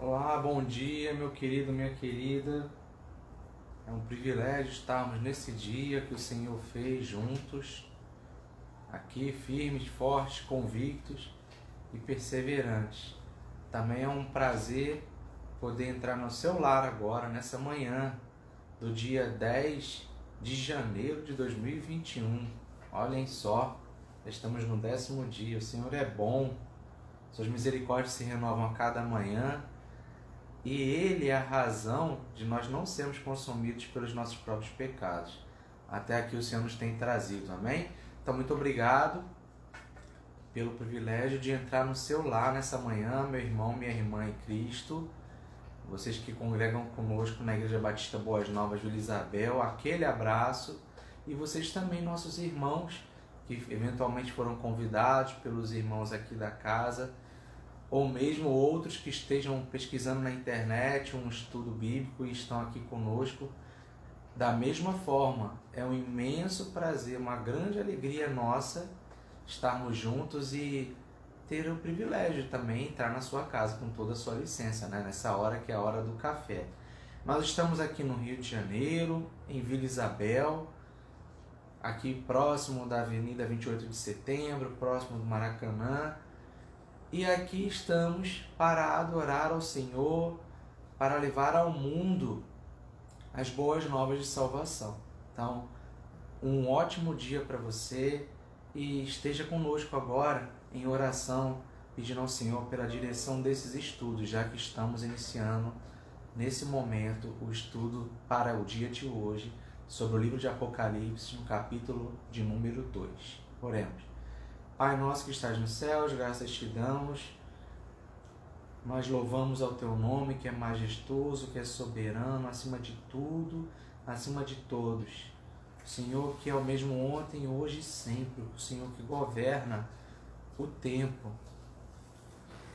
Olá, bom dia, meu querido, minha querida. É um privilégio estarmos nesse dia que o Senhor fez juntos, aqui firmes, fortes, convictos e perseverantes. Também é um prazer poder entrar no seu lar agora, nessa manhã do dia 10 de janeiro de 2021. Olhem só, estamos no 10º dia. O Senhor é bom, suas misericórdias se renovam a cada manhã. E Ele é a razão de nós não sermos consumidos pelos nossos próprios pecados. Até aqui o Senhor nos tem trazido, amém? Então, muito obrigado pelo privilégio de entrar no seu lar nessa manhã, meu irmão, minha irmã em Cristo. Vocês que congregam conosco na Igreja Batista Boas Novas, Vila Isabel, aquele abraço. E vocês também, nossos irmãos, que eventualmente foram convidados pelos irmãos aqui da casa, ou mesmo outros que estejam pesquisando na internet um estudo bíblico e estão aqui conosco. Da mesma forma, é um imenso prazer, uma grande alegria nossa estarmos juntos e ter o privilégio de também entrar na sua casa com toda a sua licença, né? Nessa hora que é a hora do café. Nós estamos aqui no Rio de Janeiro, em Vila Isabel, aqui próximo da Avenida 28 de Setembro, próximo do Maracanã. E aqui estamos para adorar ao Senhor, para levar ao mundo as boas novas de salvação. Então, um ótimo dia para você e esteja conosco agora em oração, pedindo ao Senhor pela direção desses estudos, já que estamos iniciando nesse momento o estudo para o dia de hoje sobre o livro de Apocalipse, no capítulo de número 2. Oremos. Pai nosso que estás nos céus, graças te damos. Nós louvamos ao teu nome, que é majestoso, que é soberano, acima de tudo, acima de todos. O Senhor que é o mesmo ontem, hoje e sempre. O Senhor que governa o tempo.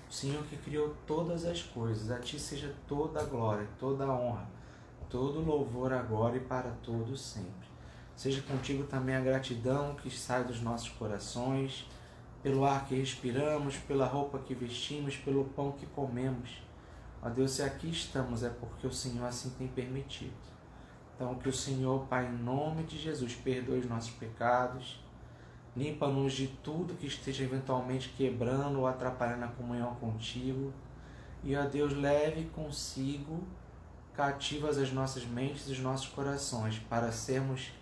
O Senhor que criou todas as coisas. A ti seja toda a glória, toda a honra, todo louvor agora e para todos sempre. Seja contigo também a gratidão que sai dos nossos corações, pelo ar que respiramos, pela roupa que vestimos, pelo pão que comemos. Ó Deus, se aqui estamos é porque o Senhor assim tem permitido. Então, que o Senhor, Pai, em nome de Jesus, perdoe os nossos pecados, limpa-nos de tudo que esteja eventualmente quebrando ou atrapalhando a comunhão contigo. E, ó Deus, leve consigo cativas as nossas mentes e os nossos corações para sermos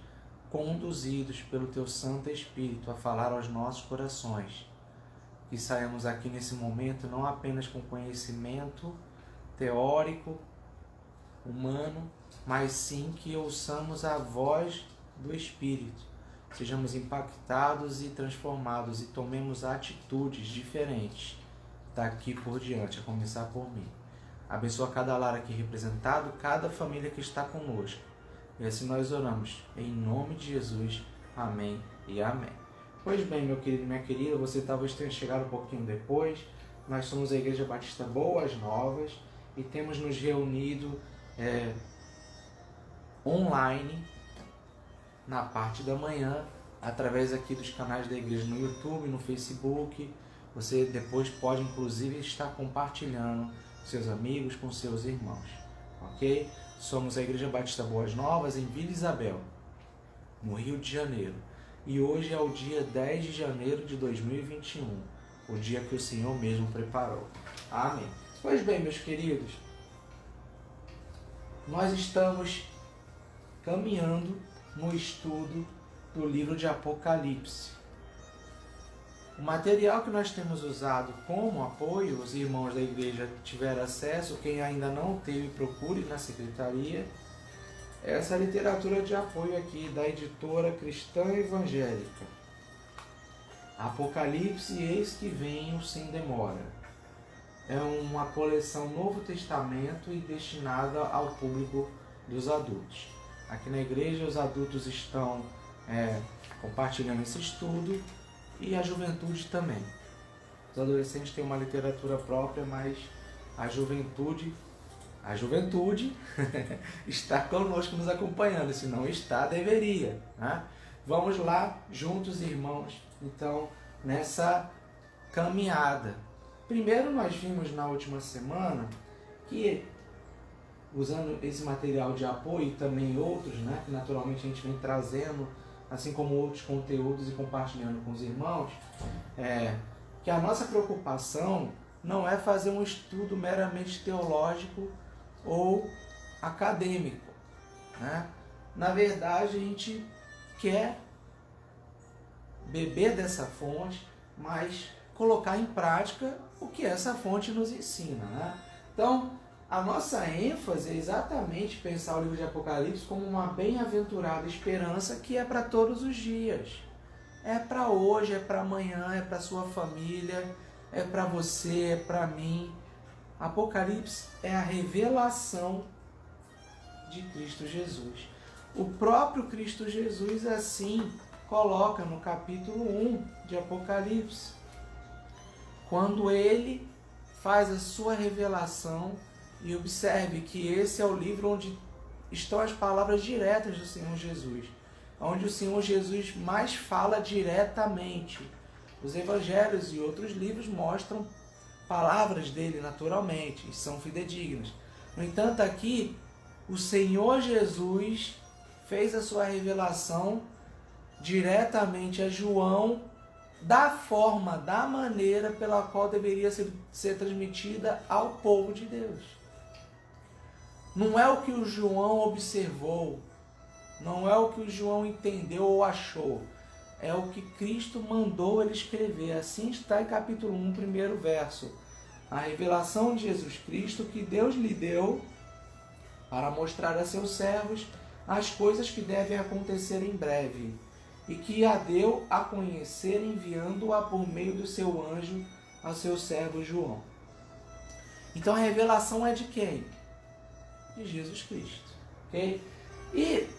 conduzidos pelo Teu Santo Espírito a falar aos nossos corações. Que saiamos aqui nesse momento não apenas com conhecimento teórico, humano, mas sim que ouçamos a voz do Espírito. Sejamos impactados e transformados e tomemos atitudes diferentes daqui por diante, a começar por mim. Abençoa cada lar aqui representado, cada família que está conosco. E assim nós oramos, em nome de Jesus, amém e amém. Pois bem, meu querido e minha querida, você talvez tenha chegado um pouquinho depois. Nós somos a Igreja Batista Boas Novas e temos nos reunido online na parte da manhã, através aqui dos canais da igreja no YouTube, no Facebook. Você depois pode inclusive estar compartilhando com seus amigos, com seus irmãos, ok? Somos a Igreja Batista Boas Novas em Vila Isabel, no Rio de Janeiro. E hoje é o dia 10 de janeiro de 2021, o dia que o Senhor mesmo preparou. Amém. Pois bem, meus queridos, nós estamos caminhando no estudo do livro de Apocalipse. O material que nós temos usado como apoio, os irmãos da igreja tiveram acesso, quem ainda não teve, procure na secretaria. Essa literatura de apoio aqui da editora Cristã Evangélica. Apocalipse, eis que venho sem demora. É uma coleção Novo Testamento e destinada ao público dos adultos. Aqui na igreja os adultos estão compartilhando esse estudo e a juventude também. Os adolescentes têm uma literatura própria, mas a juventude está conosco nos acompanhando, se não está, deveria, né? Vamos lá, juntos, irmãos, então, nessa caminhada. Primeiro nós vimos na última semana aqui, usando esse material de apoio e também outros, né, que naturalmente a gente vem trazendo, assim como outros conteúdos e compartilhando com os irmãos, que a nossa preocupação não é fazer um estudo meramente teológico ou acadêmico, né? Na verdade, a gente quer beber dessa fonte, mas colocar em prática o que essa fonte nos ensina, né? Então, a nossa ênfase é exatamente pensar o livro de Apocalipse como uma bem-aventurada esperança que é para todos os dias. É para hoje, é para amanhã, é para sua família, é para você, é para mim. Apocalipse é a revelação de Cristo Jesus. O próprio Cristo Jesus assim coloca no capítulo 1 de Apocalipse, quando ele faz a sua revelação. E observe que esse é o livro onde estão as palavras diretas do Senhor Jesus, onde o Senhor Jesus mais fala diretamente. Os evangelhos e outros livros mostram palavras dele naturalmente, e são fidedignas. No entanto, aqui, o Senhor Jesus fez a sua revelação diretamente a João, da forma, da maneira pela qual deveria ser transmitida ao povo de Deus. Não é o que o João observou, não é o que o João entendeu ou achou, é o que Cristo mandou ele escrever. Assim está em capítulo 1, primeiro verso. A revelação de Jesus Cristo que Deus lhe deu para mostrar a seus servos as coisas que devem acontecer em breve, e que a deu a conhecer enviando-a por meio do seu anjo ao seu servo João. Então a revelação é de quem? De Jesus Cristo. Okay? E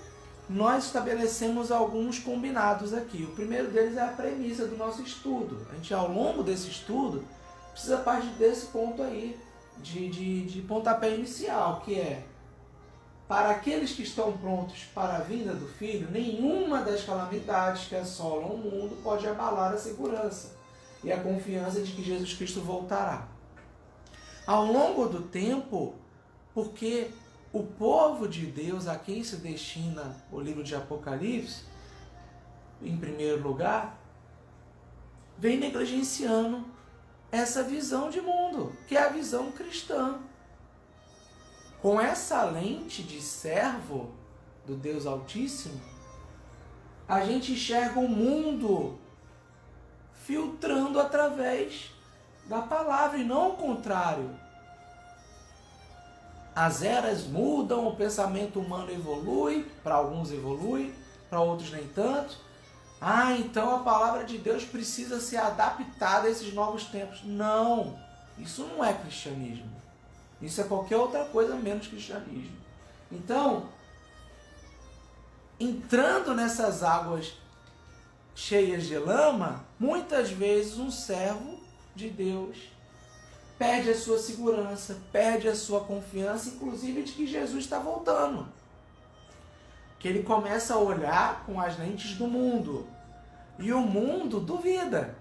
nós estabelecemos alguns combinados aqui. O primeiro deles é a premissa do nosso estudo. A gente, ao longo desse estudo, precisa partir desse ponto aí, de pontapé inicial, que é: para aqueles que estão prontos para a vinda do Filho, nenhuma das calamidades que assolam o mundo pode abalar a segurança e a confiança de que Jesus Cristo voltará. Ao longo do tempo, porque o povo de Deus, a quem se destina o livro de Apocalipse, em primeiro lugar, vem negligenciando essa visão de mundo, que é a visão cristã. Com essa lente de servo do Deus Altíssimo, a gente enxerga o mundo filtrando através da palavra e não o contrário. As eras mudam, o pensamento humano evolui, para alguns evolui, para outros nem tanto. Então a palavra de Deus precisa ser adaptada a esses novos tempos. Não, isso não é cristianismo. Isso é qualquer outra coisa menos cristianismo. Então, entrando nessas águas cheias de lama, muitas vezes um servo de Deus perde a sua segurança, perde a sua confiança, inclusive de que Jesus está voltando. Que ele começa a olhar com as lentes do mundo. E o mundo duvida.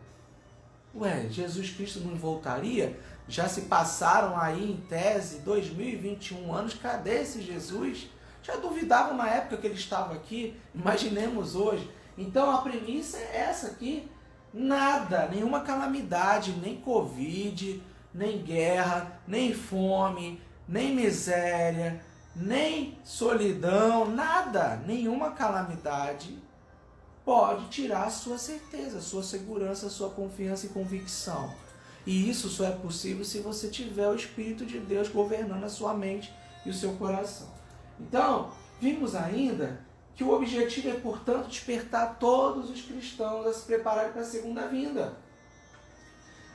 Jesus Cristo não voltaria? Já se passaram aí, em tese, 2021 anos, cadê esse Jesus? Já duvidavam na época que ele estava aqui, imaginemos hoje. Então a premissa é essa aqui: nada, nenhuma calamidade, nem Covid, nem guerra, nem fome, nem miséria, nem solidão, nada, nenhuma calamidade pode tirar a sua certeza, a sua segurança, a sua confiança e convicção. E isso só é possível se você tiver o Espírito de Deus governando a sua mente e o seu coração. Então, vimos ainda que o objetivo é, portanto, despertar todos os cristãos a se prepararem para a segunda vinda.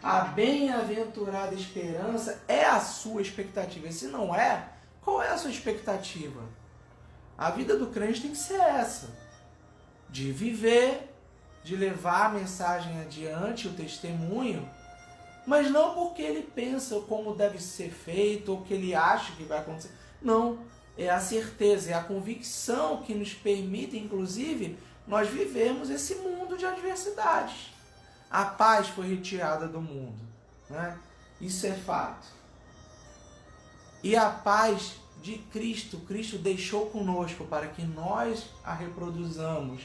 A bem-aventurada esperança é a sua expectativa. E se não é, qual é a sua expectativa? A vida do crente tem que ser essa: de viver, de levar a mensagem adiante, o testemunho, mas não porque ele pensa como deve ser feito ou que ele acha que vai acontecer. Não, é a certeza, é a convicção que nos permite, inclusive, nós vivemos esse mundo de adversidades. A paz foi retirada do mundo, né? Isso é fato. E a paz de Cristo, Cristo deixou conosco para que nós a reproduzamos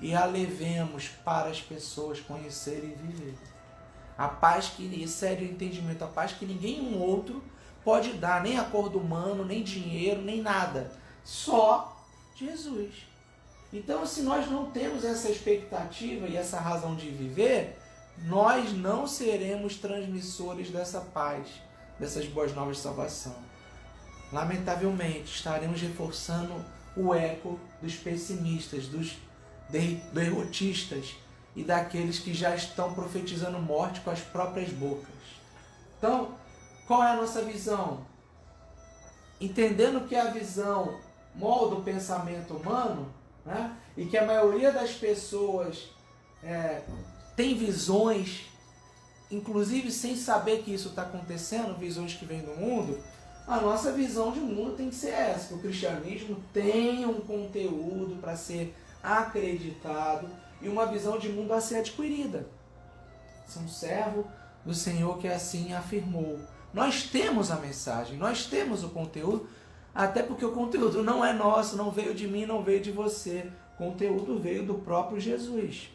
e a levemos para as pessoas conhecerem e viver. A paz que excede o entendimento, a paz que ninguém outro pode dar, nem acordo humano, nem dinheiro, nem nada. Só Jesus. Então, se nós não temos essa expectativa e essa razão de viver, nós não seremos transmissores dessa paz, dessas boas novas de salvação. Lamentavelmente, estaremos reforçando o eco dos pessimistas, dos derrotistas e daqueles que já estão profetizando morte com as próprias bocas. Então, qual é a nossa visão? Entendendo que a visão molda o pensamento humano, né? E que a maioria das pessoas tem visões, inclusive sem saber que isso está acontecendo, visões que vêm do mundo. A nossa visão de mundo tem que ser essa, que o cristianismo tem um conteúdo para ser acreditado e uma visão de mundo a ser adquirida. Ser um servo do Senhor que assim afirmou. Nós temos a mensagem, nós temos o conteúdo, até porque o conteúdo não é nosso, não veio de mim, não veio de você. O conteúdo veio do próprio Jesus.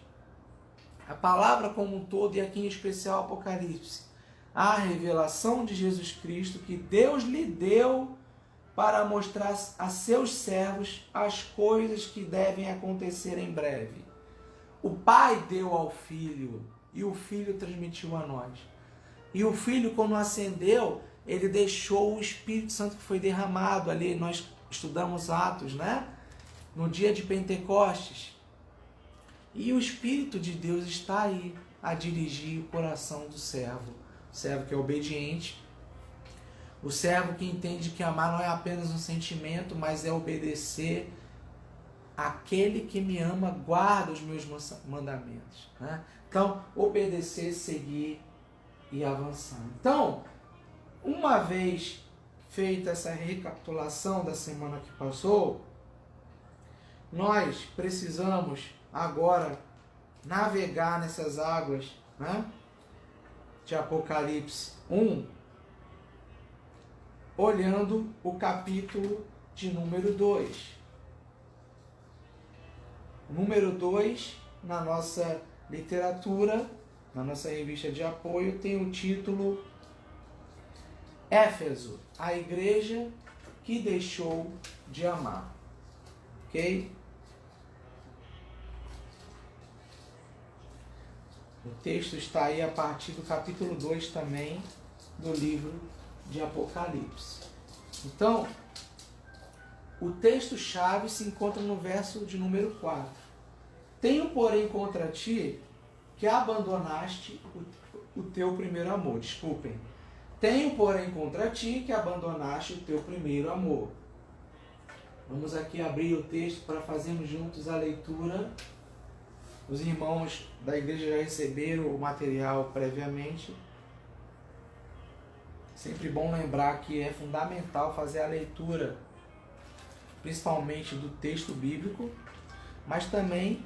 A palavra como um todo, e aqui em especial Apocalipse, a revelação de Jesus Cristo que Deus lhe deu para mostrar a seus servos as coisas que devem acontecer em breve. O Pai deu ao Filho e o Filho transmitiu a nós. E o Filho, quando ascendeu, ele deixou o Espírito Santo que foi derramado ali. Nós estudamos Atos, né? No dia de Pentecostes. E o Espírito de Deus está aí a dirigir o coração do servo. O servo que é obediente, o servo que entende que amar não é apenas um sentimento, mas é obedecer. Aquele que me ama guarda os meus mandamentos, né? Então, obedecer, seguir e avançar. Então, uma vez feita essa recapitulação da semana que passou, nós precisamos agora navegar nessas águas, né, de Apocalipse 1, olhando o capítulo de número 2. Número 2, na nossa literatura, na nossa revista de apoio, tem o título Éfeso, a igreja que deixou de amar. Ok? O texto está aí a partir do capítulo 2 também do livro de Apocalipse. Então, o texto-chave se encontra no verso de número 4. Tenho, porém, contra ti que abandonaste o teu primeiro amor. Desculpem. Tenho, porém, contra ti que abandonaste o teu primeiro amor. Vamos aqui abrir o texto para fazermos juntos a leitura. Os irmãos da igreja já receberam o material previamente. Sempre bom lembrar que é fundamental fazer a leitura, principalmente do texto bíblico, mas também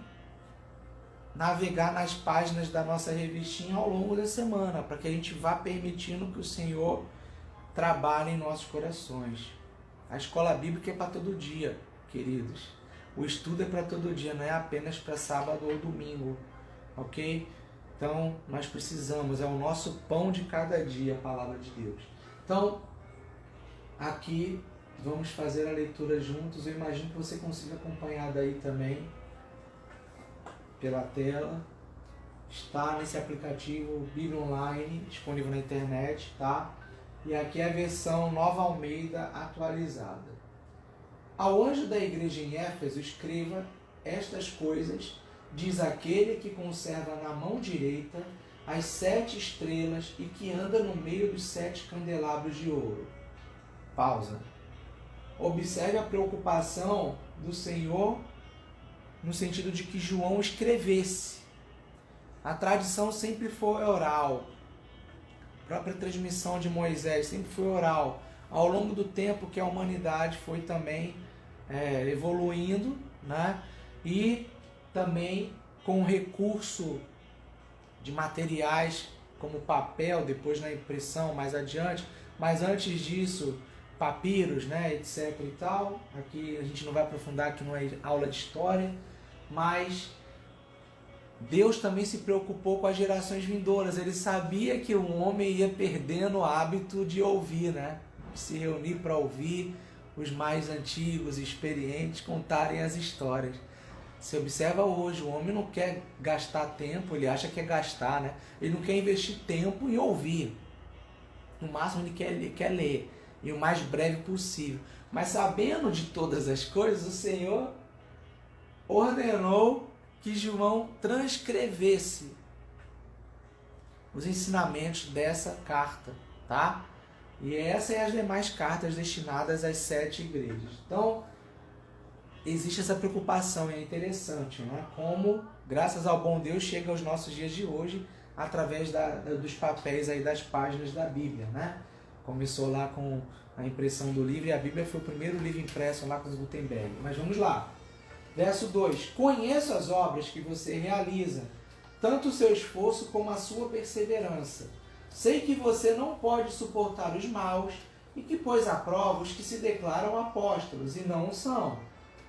navegar nas páginas da nossa revistinha ao longo da semana, para que a gente vá permitindo que o Senhor trabalhe em nossos corações. A escola bíblica é para todo dia, queridos. O estudo é para todo dia, não é apenas para sábado ou domingo, ok? Então, nós precisamos, é o nosso pão de cada dia, a palavra de Deus. Então, aqui, vamos fazer a leitura juntos. Eu imagino que você consiga acompanhar daí também, pela tela. Está nesse aplicativo Bíblia Online, disponível na internet, tá? E aqui é a versão Nova Almeida atualizada. Ao anjo da igreja em Éfeso, escreva estas coisas, diz aquele que conserva na mão direita as 7 estrelas e que anda no meio dos 7 candelabros de ouro. Pausa. Observe a preocupação do Senhor no sentido de que João escrevesse. A tradição sempre foi oral. A própria transmissão de Moisés sempre foi oral. Ao longo do tempo que a humanidade foi também evoluindo, né? E também com o recurso de materiais como papel, depois na impressão, mais adiante. Mas antes disso, papiros, né, etc e tal. Aqui a gente não vai aprofundar, aqui não é aula de história, mas Deus também se preocupou com as gerações vindouras. Ele sabia que o homem ia perdendo o hábito de ouvir, né, de se reunir para ouvir os mais antigos e experientes contarem as histórias. Você observa hoje, o homem não quer gastar tempo, ele acha que é gastar, né? Ele não quer investir tempo em ouvir. No máximo ele quer ler, e o mais breve possível. Mas sabendo de todas as coisas, o Senhor ordenou que João transcrevesse os ensinamentos dessa carta, tá? E essa e as demais cartas destinadas às 7 igrejas. Então, existe essa preocupação e é interessante, né? Como, graças ao bom Deus, chega aos nossos dias de hoje através dos papéis aí das páginas da Bíblia, né? Começou lá com a impressão do livro e a Bíblia foi o primeiro livro impresso lá com os Gutenberg. Mas vamos lá. Verso 2. Conheço as obras que você realiza, tanto o seu esforço como a sua perseverança. Sei que você não pode suportar os maus e que pôs à prova os que se declaram apóstolos e não o são.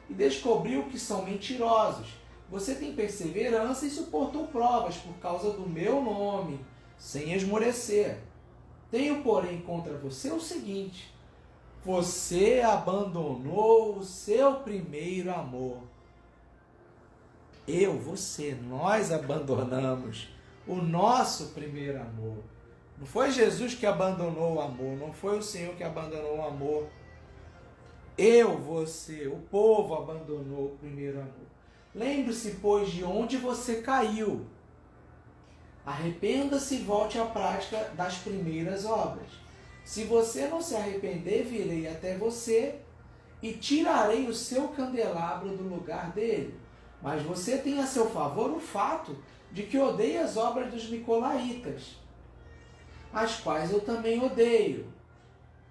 E descobriu que são mentirosos. Você tem perseverança e suportou provas por causa do meu nome, sem esmorecer. Tenho, porém, contra você o seguinte: você abandonou o seu primeiro amor. Nós abandonamos o nosso primeiro amor. Não foi Jesus que abandonou o amor, não foi o Senhor que abandonou o amor. Você, o povo abandonou o primeiro amor. Lembre-se, pois, de onde você caiu. Arrependa-se e volte à prática das primeiras obras. Se você não se arrepender, virei até você e tirarei o seu candelabro do lugar dele. Mas você tem a seu favor o fato de que odeia as obras dos nicolaítas, as quais eu também odeio.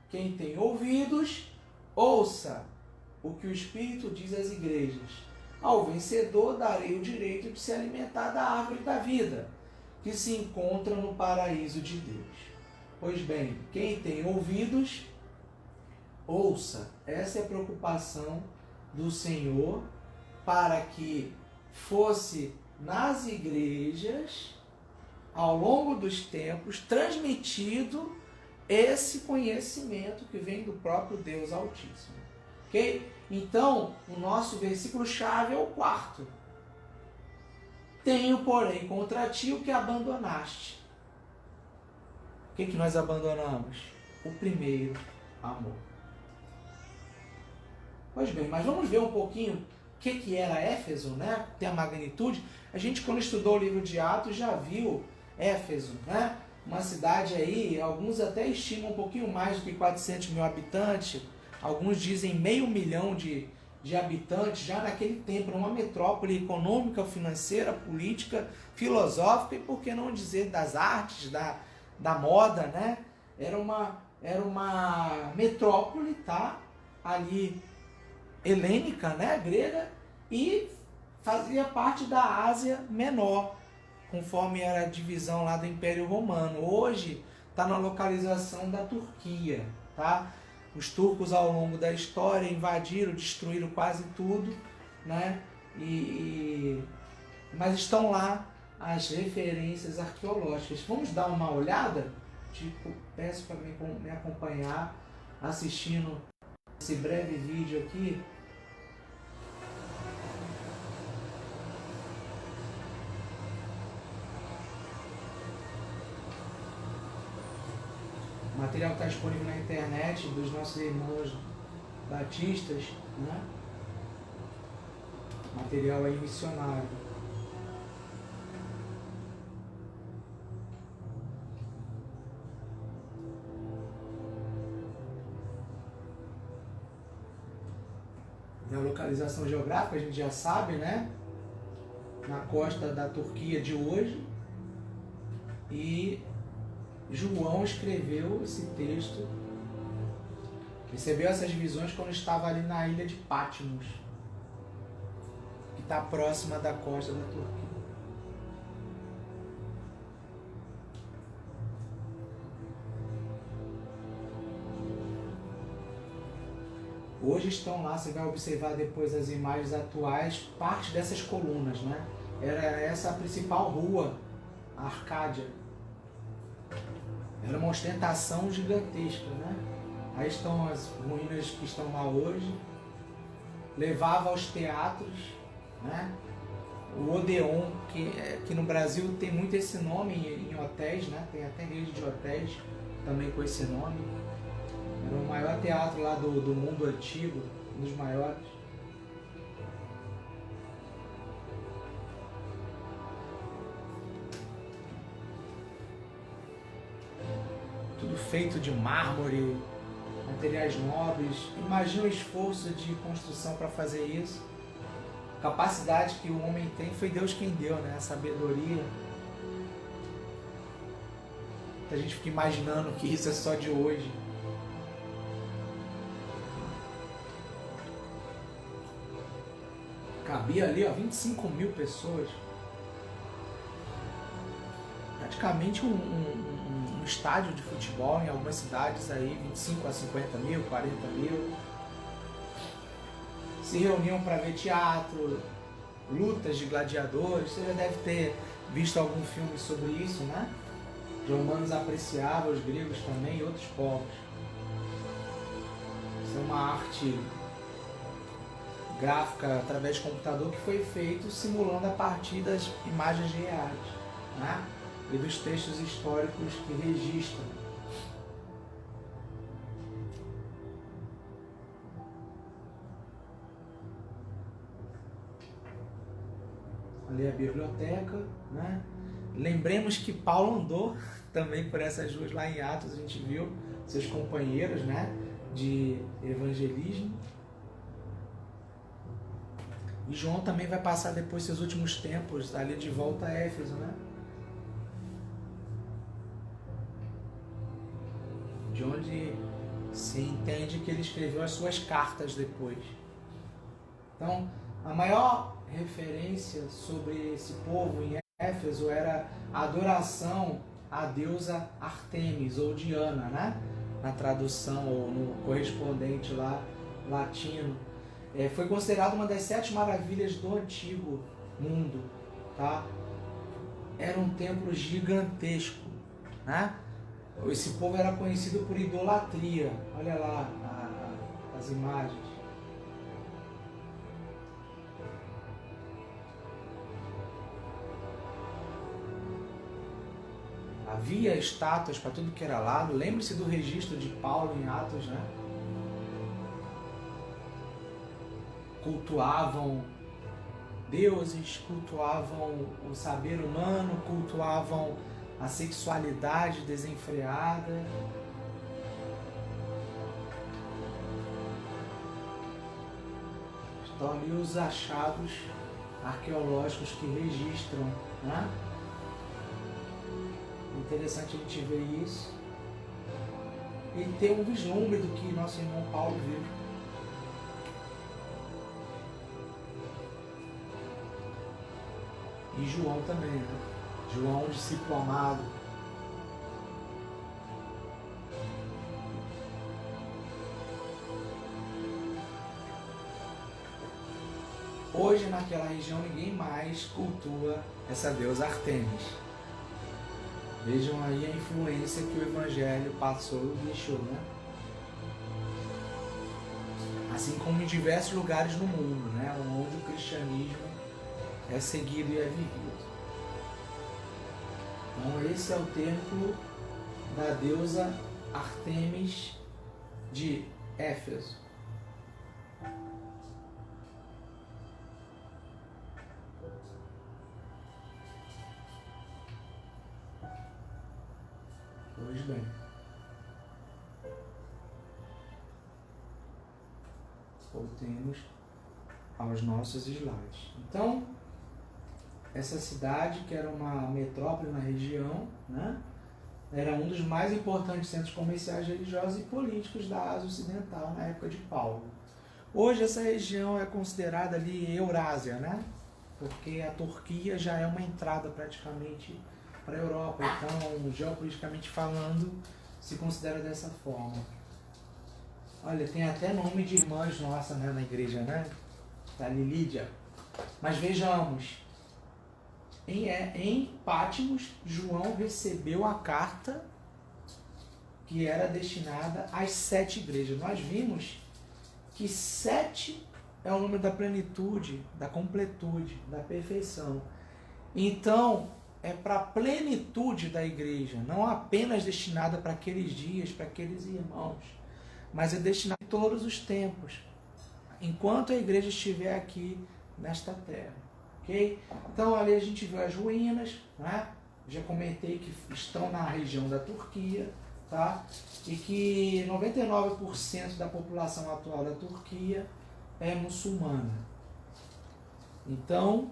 Quem tem ouvidos, ouça o que o Espírito diz às igrejas. Ao vencedor darei o direito de se alimentar da árvore da vida, que se encontra no paraíso de Deus. Pois bem, quem tem ouvidos, ouça. Essa é a preocupação do Senhor, para que fosse nas igrejas, ao longo dos tempos, transmitido esse conhecimento que vem do próprio Deus Altíssimo. Ok? Então, o nosso versículo-chave é o 4. Tenho, porém, contra ti o que abandonaste. O que nós abandonamos? O primeiro amor. Pois bem, mas vamos ver um pouquinho o que era Éfeso, né? Tem a magnitude. A gente, quando estudou o livro de Atos, já viu Éfeso, né? Uma cidade aí, alguns até estimam um pouquinho mais do que 400 mil habitantes, alguns dizem 500 mil de habitantes, já naquele tempo, uma metrópole econômica, financeira, política, filosófica e, por que não dizer, das artes, da moda, né? Era uma metrópole, tá? Ali, helênica, né? Grega, e fazia parte da Ásia Menor, conforme era a divisão lá do Império Romano. Hoje está na localização da Turquia, tá? Os turcos, ao longo da história, invadiram, destruíram quase tudo, né? Mas estão lá as referências arqueológicas. Vamos dar uma olhada? Peço para me acompanhar assistindo esse breve vídeo aqui. O material está disponível na internet dos nossos irmãos batistas, né? Material aí missionário. A localização geográfica a gente já sabe, né? Na costa da Turquia de hoje. E João escreveu esse texto, recebeu essas visões quando estava ali na ilha de Patmos, que está próxima da costa da Turquia. Hoje estão lá, você vai observar depois as imagens atuais, parte dessas colunas, né? Era essa a principal rua, a Arcádia. Era uma ostentação gigantesca, né? Aí estão as ruínas que estão lá hoje. Levava aos teatros, né? O Odeon, que no Brasil tem muito esse nome em hotéis, né? Tem até rede de hotéis também com esse nome. Era o maior teatro lá do mundo antigo, um dos maiores. Tudo feito de mármore, materiais nobres. Imagina o esforço de construção para fazer isso. A capacidade que o homem tem, foi Deus quem deu, né? A sabedoria. A gente fica imaginando que isso é só de hoje. Cabia ali, ó, 25 mil pessoas. Praticamente um estádio de futebol em algumas cidades aí, 25 a 50 mil, 40 mil. Se reuniam para ver teatro, lutas de gladiadores. Você já deve ter visto algum filme sobre isso, né? Os romanos apreciavam, os gregos também e outros povos. Isso é uma arte gráfica através de computador que foi feito simulando a partir das imagens reais, né? E dos textos históricos que registram. Ali a biblioteca, né? Lembremos que Paulo andou também por essas ruas lá em Atos, a gente viu seus companheiros, né, de evangelismo. E João também vai passar depois seus últimos tempos ali de volta a Éfeso, né? De onde se entende que ele escreveu as suas cartas depois. Então, a maior referência sobre esse povo em Éfeso era a adoração à deusa Artemis ou Diana, né? Na tradução ou no correspondente lá latino. Foi considerado uma das 7 maravilhas do antigo mundo, tá? Era um templo gigantesco, né? Esse povo era conhecido por idolatria. Olha lá as imagens. Havia estátuas para tudo que era lado. Lembre-se do registro de Paulo em Atos, né? Cultuavam deuses, cultuavam o saber humano, cultuavam a sexualidade desenfreada. Estão ali os achados arqueológicos que registram, né? Interessante a gente ver isso e ter um vislumbre do que nosso irmão Paulo viu. E João também, né? João, discípulo amado. Hoje, naquela região, ninguém mais cultua essa deusa Artemis. Vejam aí a influência que o Evangelho passou e deixou, né? Assim como em diversos lugares no mundo, né? Onde o cristianismo é seguido e é vivido. Então esse é o templo da deusa Artemis de Éfeso. Pois bem. Voltemos aos nossos slides. Então, essa cidade, que era uma metrópole na região, né, era um dos mais importantes centros comerciais, religiosos e políticos da Ásia Ocidental na época de Paulo. Hoje essa região é considerada ali Eurásia, né, porque a Turquia já é uma entrada praticamente para a Europa, então, geopoliticamente falando, se considera dessa forma. Olha, tem até nome de irmãs nossas, né, na igreja, né? Da Lídia. Mas vejamos, em Pátimos, João recebeu a carta que era destinada às 7 igrejas. Nós vimos que 7 é o número da plenitude, da completude, da perfeição. Então, é para a plenitude da igreja, não apenas destinada para aqueles dias, para aqueles irmãos, mas é destinada a todos os tempos, enquanto a igreja estiver aqui nesta terra. Ok? Então, ali a gente viu as ruínas, né? Já comentei que estão na região da Turquia, tá? E que 99% da população atual da Turquia é muçulmana. Então,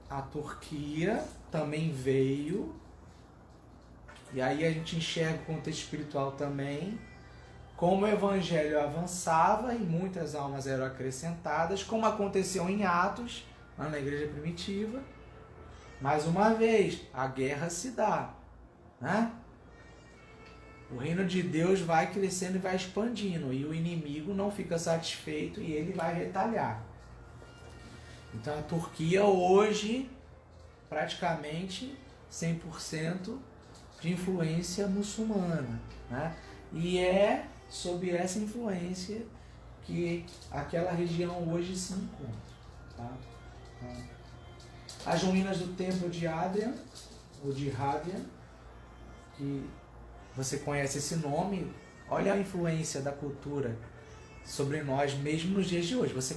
a Turquia também veio, e aí a gente enxerga o contexto espiritual também, como o evangelho avançava e muitas almas eram acrescentadas, como aconteceu em Atos, lá na igreja primitiva. Mais uma vez, a guerra se dá, né? O reino de Deus vai crescendo e vai expandindo, e o inimigo não fica satisfeito e ele vai retalhar. Então a Turquia hoje, praticamente 100% de influência muçulmana, né? E é sob essa influência que aquela região hoje se encontra. Tá? As ruínas do templo de Hadrian, ou de Hadrian, que você conhece esse nome, olha a influência da cultura sobre nós mesmo nos dias de hoje. Você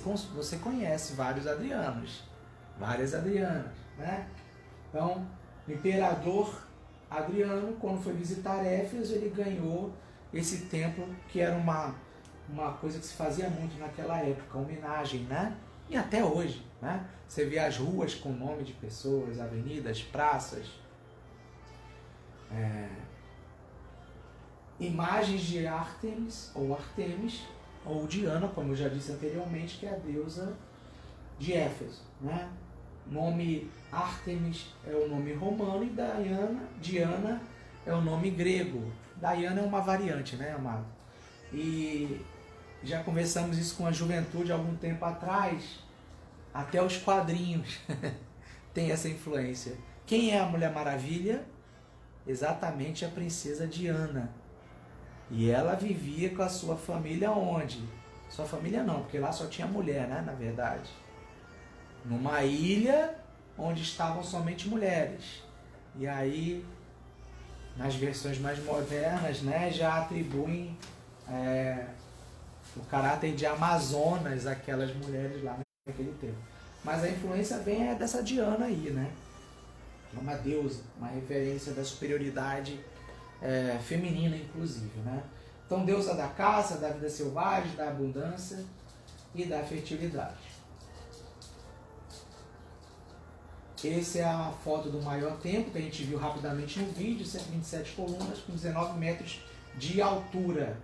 conhece várias Adrianas, né? Então, o imperador Adriano, quando foi visitar Éfeso, ele ganhou esse templo, que era uma coisa que se fazia muito naquela época, homenagem, né? E até hoje, né? Você vê as ruas com nome de pessoas, avenidas, praças, imagens de Ártemis, ou Diana, como eu já disse anteriormente, que é a deusa de Éfeso, né? O nome Ártemis é o nome romano e Diana é o nome grego. Diana é uma variante, né, amado? E já conversamos isso com a juventude há algum tempo atrás. Até os quadrinhos tem essa influência. Quem é a Mulher Maravilha? Exatamente a princesa Diana. E ela vivia com a sua família onde? Sua família não, porque lá só tinha mulher, né, na verdade. Numa ilha onde estavam somente mulheres. E aí, nas versões mais modernas, né, já atribuem o caráter de Amazonas àquelas mulheres lá naquele tempo. Mas a influência vem dessa Diana aí, né? Uma deusa, uma referência da superioridade feminina, inclusive, né? Então, deusa da caça, da vida selvagem, da abundância e da fertilidade. Essa é a foto do maior templo que a gente viu rapidamente no vídeo, 127 colunas com 19 metros de altura.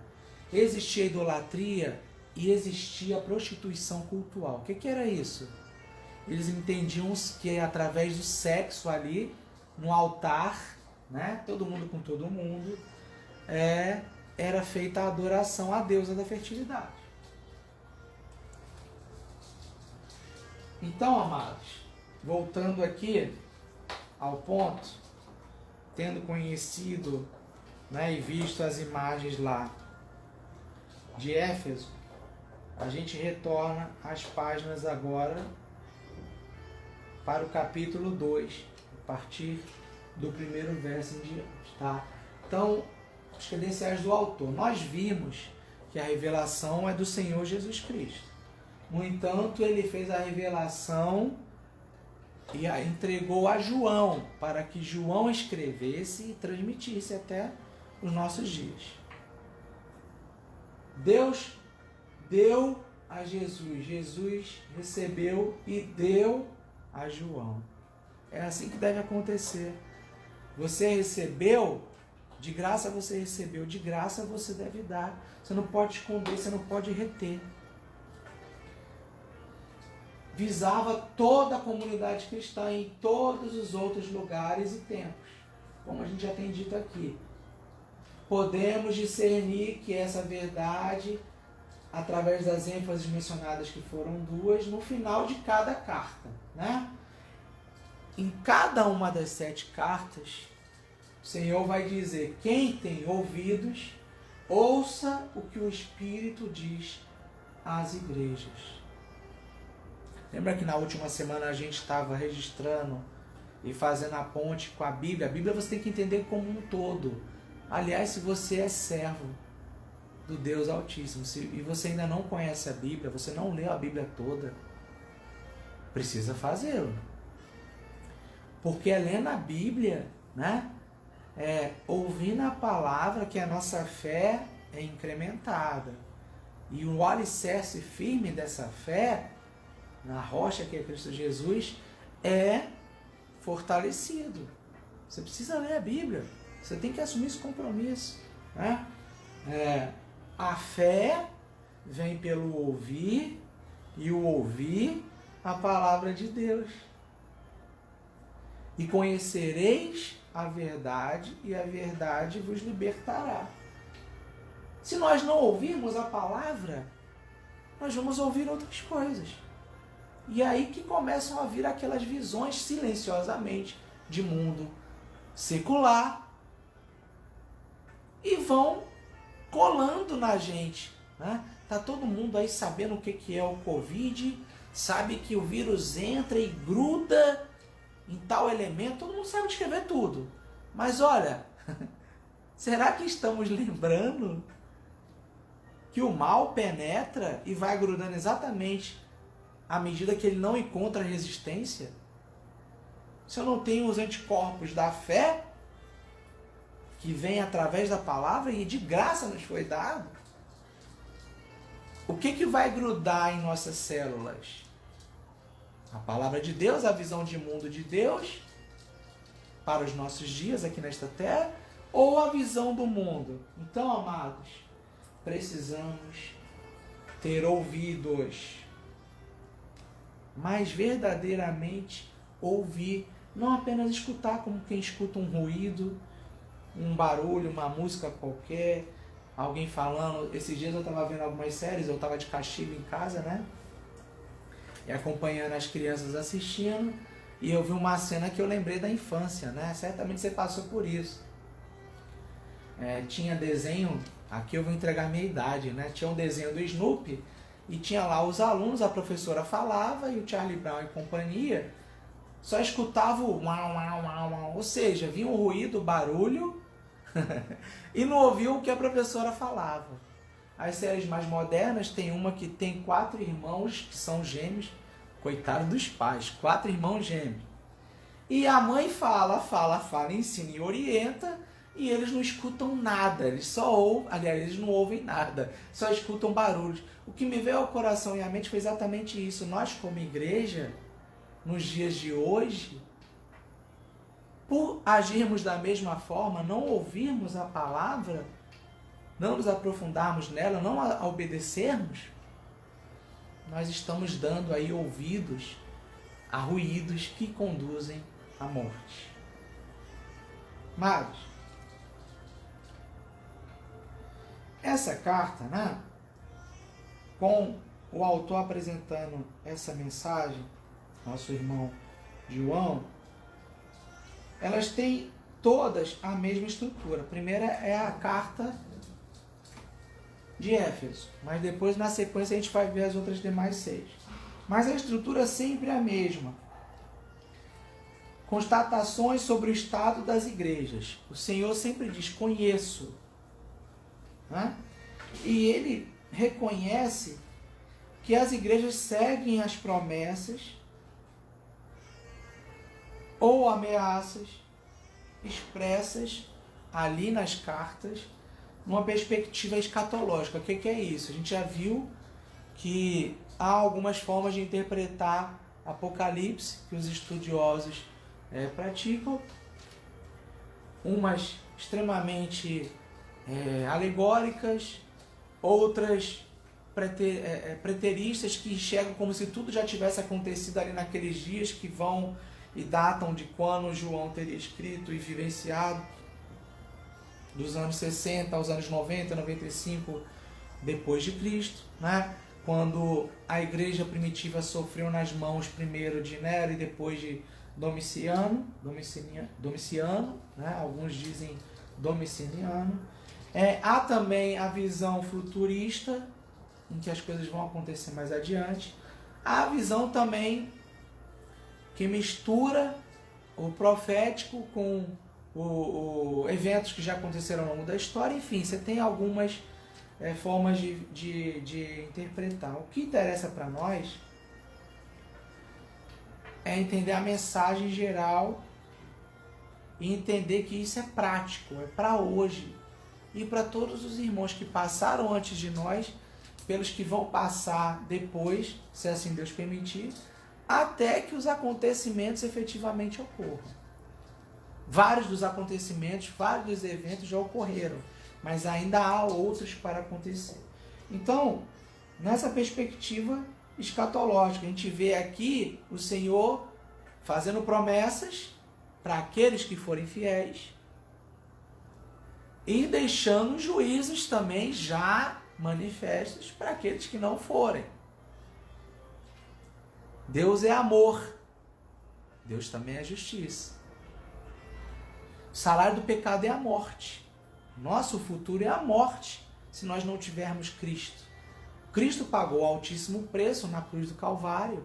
Existia idolatria e existia prostituição cultural. O que era isso? Eles entendiam que através do sexo ali, no altar, né, todo mundo com todo mundo, era feita a adoração à deusa da fertilidade. Então, amados, voltando aqui ao ponto, tendo conhecido, né, e visto as imagens lá de Éfeso, a gente retorna às páginas agora para o capítulo 2, a partir do primeiro verso em diante, tá? Então, as credenciais do autor. Nós vimos que a revelação é do Senhor Jesus Cristo. No entanto, ele fez a revelação e a entregou a João, para que João escrevesse e transmitisse até os nossos dias. Deus deu a Jesus, Jesus recebeu e deu a João. É assim que deve acontecer. Você recebeu, de graça você recebeu, de graça você deve dar. Você não pode esconder, você não pode reter. Visava toda a comunidade cristã em todos os outros lugares e tempos, como a gente já tem dito aqui. podemos discernir que essa verdade, através das ênfases mencionadas, que foram 2, no final de cada carta, né? Em cada uma das 7 cartas, o Senhor vai dizer: quem tem ouvidos, ouça o que o Espírito diz às igrejas. Lembra que na última semana a gente estava registrando e fazendo a ponte com a Bíblia? A Bíblia você tem que entender como um todo. Aliás, se você é servo do Deus Altíssimo e você ainda não conhece a Bíblia, você não leu a Bíblia toda, precisa fazê-lo. Porque é lendo a Bíblia, né? Ouvindo a palavra, que a nossa fé é incrementada. E o alicerce firme dessa fé, na rocha que é Cristo Jesus, é fortalecido. Você precisa ler a Bíblia. Você tem que assumir esse compromisso, né? A fé vem pelo ouvir, e o ouvir a palavra de Deus. E conhecereis a verdade, e a verdade vos libertará. Se nós não ouvirmos a palavra, nós vamos ouvir outras coisas. E aí que começam a vir aquelas visões silenciosamente de mundo secular e vão colando na gente, né? Tá todo mundo aí sabendo o que é o Covid, sabe que o vírus entra e gruda em tal elemento, todo mundo sabe descrever tudo. Mas olha, será que estamos lembrando que o mal penetra e vai grudando exatamente à medida que ele não encontra resistência? Se eu não tenho os anticorpos da fé, que vem através da palavra e de graça nos foi dado, o que vai grudar em nossas células? A palavra de Deus, a visão de mundo de Deus para os nossos dias aqui nesta terra, ou a visão do mundo? Então, amados, precisamos ter ouvidos, mas verdadeiramente ouvir, não apenas escutar como quem escuta um ruído, um barulho, uma música qualquer, alguém falando. Esses dias eu estava vendo algumas séries, eu estava de castigo em casa, né? E acompanhando as crianças assistindo, e eu vi uma cena que eu lembrei da infância, né? Certamente você passou por isso. Tinha desenho, aqui eu vou entregar a minha idade, né? Tinha um desenho do Snoopy, e tinha lá os alunos, a professora falava, e o Charlie Brown e companhia só escutava o uau, uau, uau, uau. Ou seja, vinha um ruído, barulho, e não ouvia o que a professora falava. As séries mais modernas, tem uma que tem 4 irmãos que são gêmeos, coitado dos pais, 4 irmãos gêmeos. E a mãe fala, ensina e orienta, e eles não escutam nada, eles só ouvem, aliás, eles não ouvem nada, só escutam barulhos. O que me veio ao coração e à mente foi exatamente isso. Nós, como igreja, nos dias de hoje, por agirmos da mesma forma, não ouvirmos a palavra, não nos aprofundarmos nela, não a obedecermos, nós estamos dando aí ouvidos a ruídos que conduzem à morte. Mas essa carta, né, com o autor apresentando essa mensagem, nosso irmão João, elas têm todas a mesma estrutura. A primeira é a carta de Éfeso, mas depois na sequência a gente vai ver as outras demais 6. Mas a estrutura é sempre a mesma. Constatações sobre o estado das igrejas. O Senhor sempre diz: conheço. Né? E ele reconhece que as igrejas seguem as promessas ou ameaças expressas ali nas cartas, numa perspectiva escatológica. O que é isso? A gente já viu que há algumas formas de interpretar Apocalipse que os estudiosos praticam, umas extremamente alegóricas, outras preteristas, que enxergam como se tudo já tivesse acontecido ali naqueles dias, que vão e datam de quando João teria escrito e vivenciado. dos anos 60 aos anos 90, 95 depois de Cristo, né? Quando a igreja primitiva sofreu nas mãos primeiro de Nero e depois de Domiciano, né? Alguns dizem Domiciano. Há também a visão futurista, em que as coisas vão acontecer mais adiante. Há a visão também que mistura o profético com eventos que já aconteceram ao longo da história. Enfim, você tem algumas formas de interpretar. O que interessa para nós é entender a mensagem geral e entender que isso é prático, é para hoje e para todos os irmãos que passaram antes de nós, pelos que vão passar depois, se assim Deus permitir, até que os acontecimentos efetivamente ocorram. Vários dos acontecimentos, vários dos eventos já ocorreram, mas ainda há outros para acontecer. Então, nessa perspectiva escatológica, a gente vê aqui o Senhor fazendo promessas para aqueles que forem fiéis e deixando juízos também já manifestos para aqueles que não forem. Deus é amor, Deus também é justiça. O salário do pecado é a morte. Nosso futuro é a morte se nós não tivermos Cristo. Cristo pagou altíssimo preço na cruz do Calvário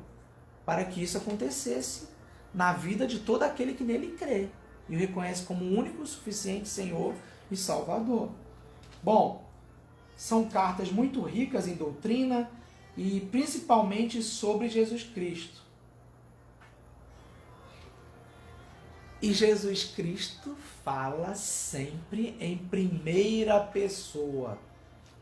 para que isso acontecesse na vida de todo aquele que nele crê e o reconhece como o único, suficiente Senhor e Salvador. Bom, são cartas muito ricas em doutrina e principalmente sobre Jesus Cristo. E Jesus Cristo fala sempre em primeira pessoa,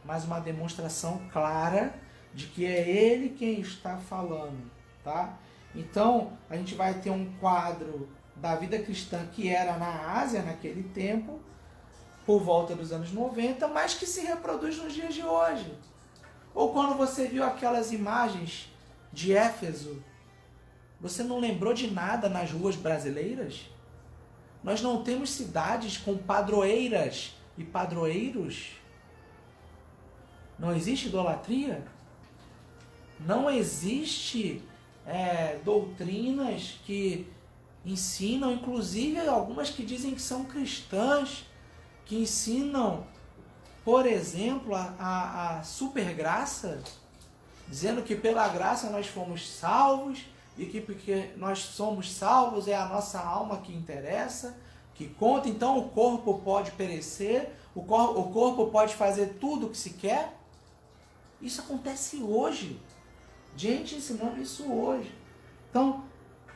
mas uma demonstração clara de que é Ele quem está falando, tá? Então, a gente vai ter um quadro da vida cristã que era na Ásia naquele tempo, por volta dos anos 90, mas que se reproduz nos dias de hoje. Ou quando você viu aquelas imagens de Éfeso, você não lembrou de nada nas ruas brasileiras? Nós não temos cidades com padroeiras e padroeiros? Não existe idolatria? Não existe doutrinas que ensinam, inclusive algumas que dizem que são cristãs, que ensinam, por exemplo, a supergraça, dizendo que pela graça nós fomos salvos e que porque nós somos salvos é a nossa alma que interessa, que conta. Então o corpo pode perecer, o corpo pode fazer tudo o que se quer. Isso acontece hoje. Gente ensinando isso hoje. Então,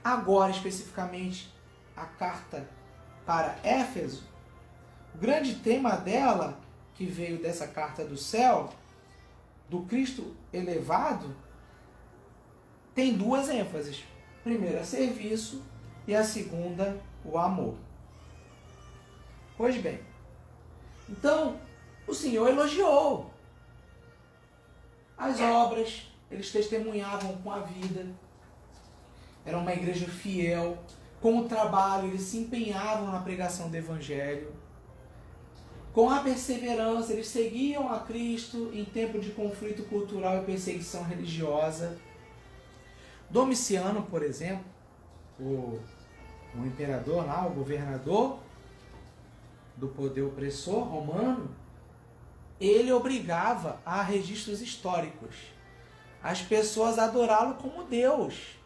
agora especificamente a carta para Éfeso, o grande tema dela, que veio dessa carta do céu, do Cristo elevado, tem duas ênfases. A primeira, serviço, e a segunda, o amor. Pois bem, então o Senhor elogiou as obras, eles testemunhavam com a vida, era uma igreja fiel, com o trabalho, eles se empenhavam na pregação do Evangelho, com a perseverança, eles seguiam a Cristo em tempo de conflito cultural e perseguição religiosa. Domiciano, por exemplo, o imperador lá, o governador do poder opressor romano, ele obrigava a registros históricos, as pessoas a adorá-lo como Deus.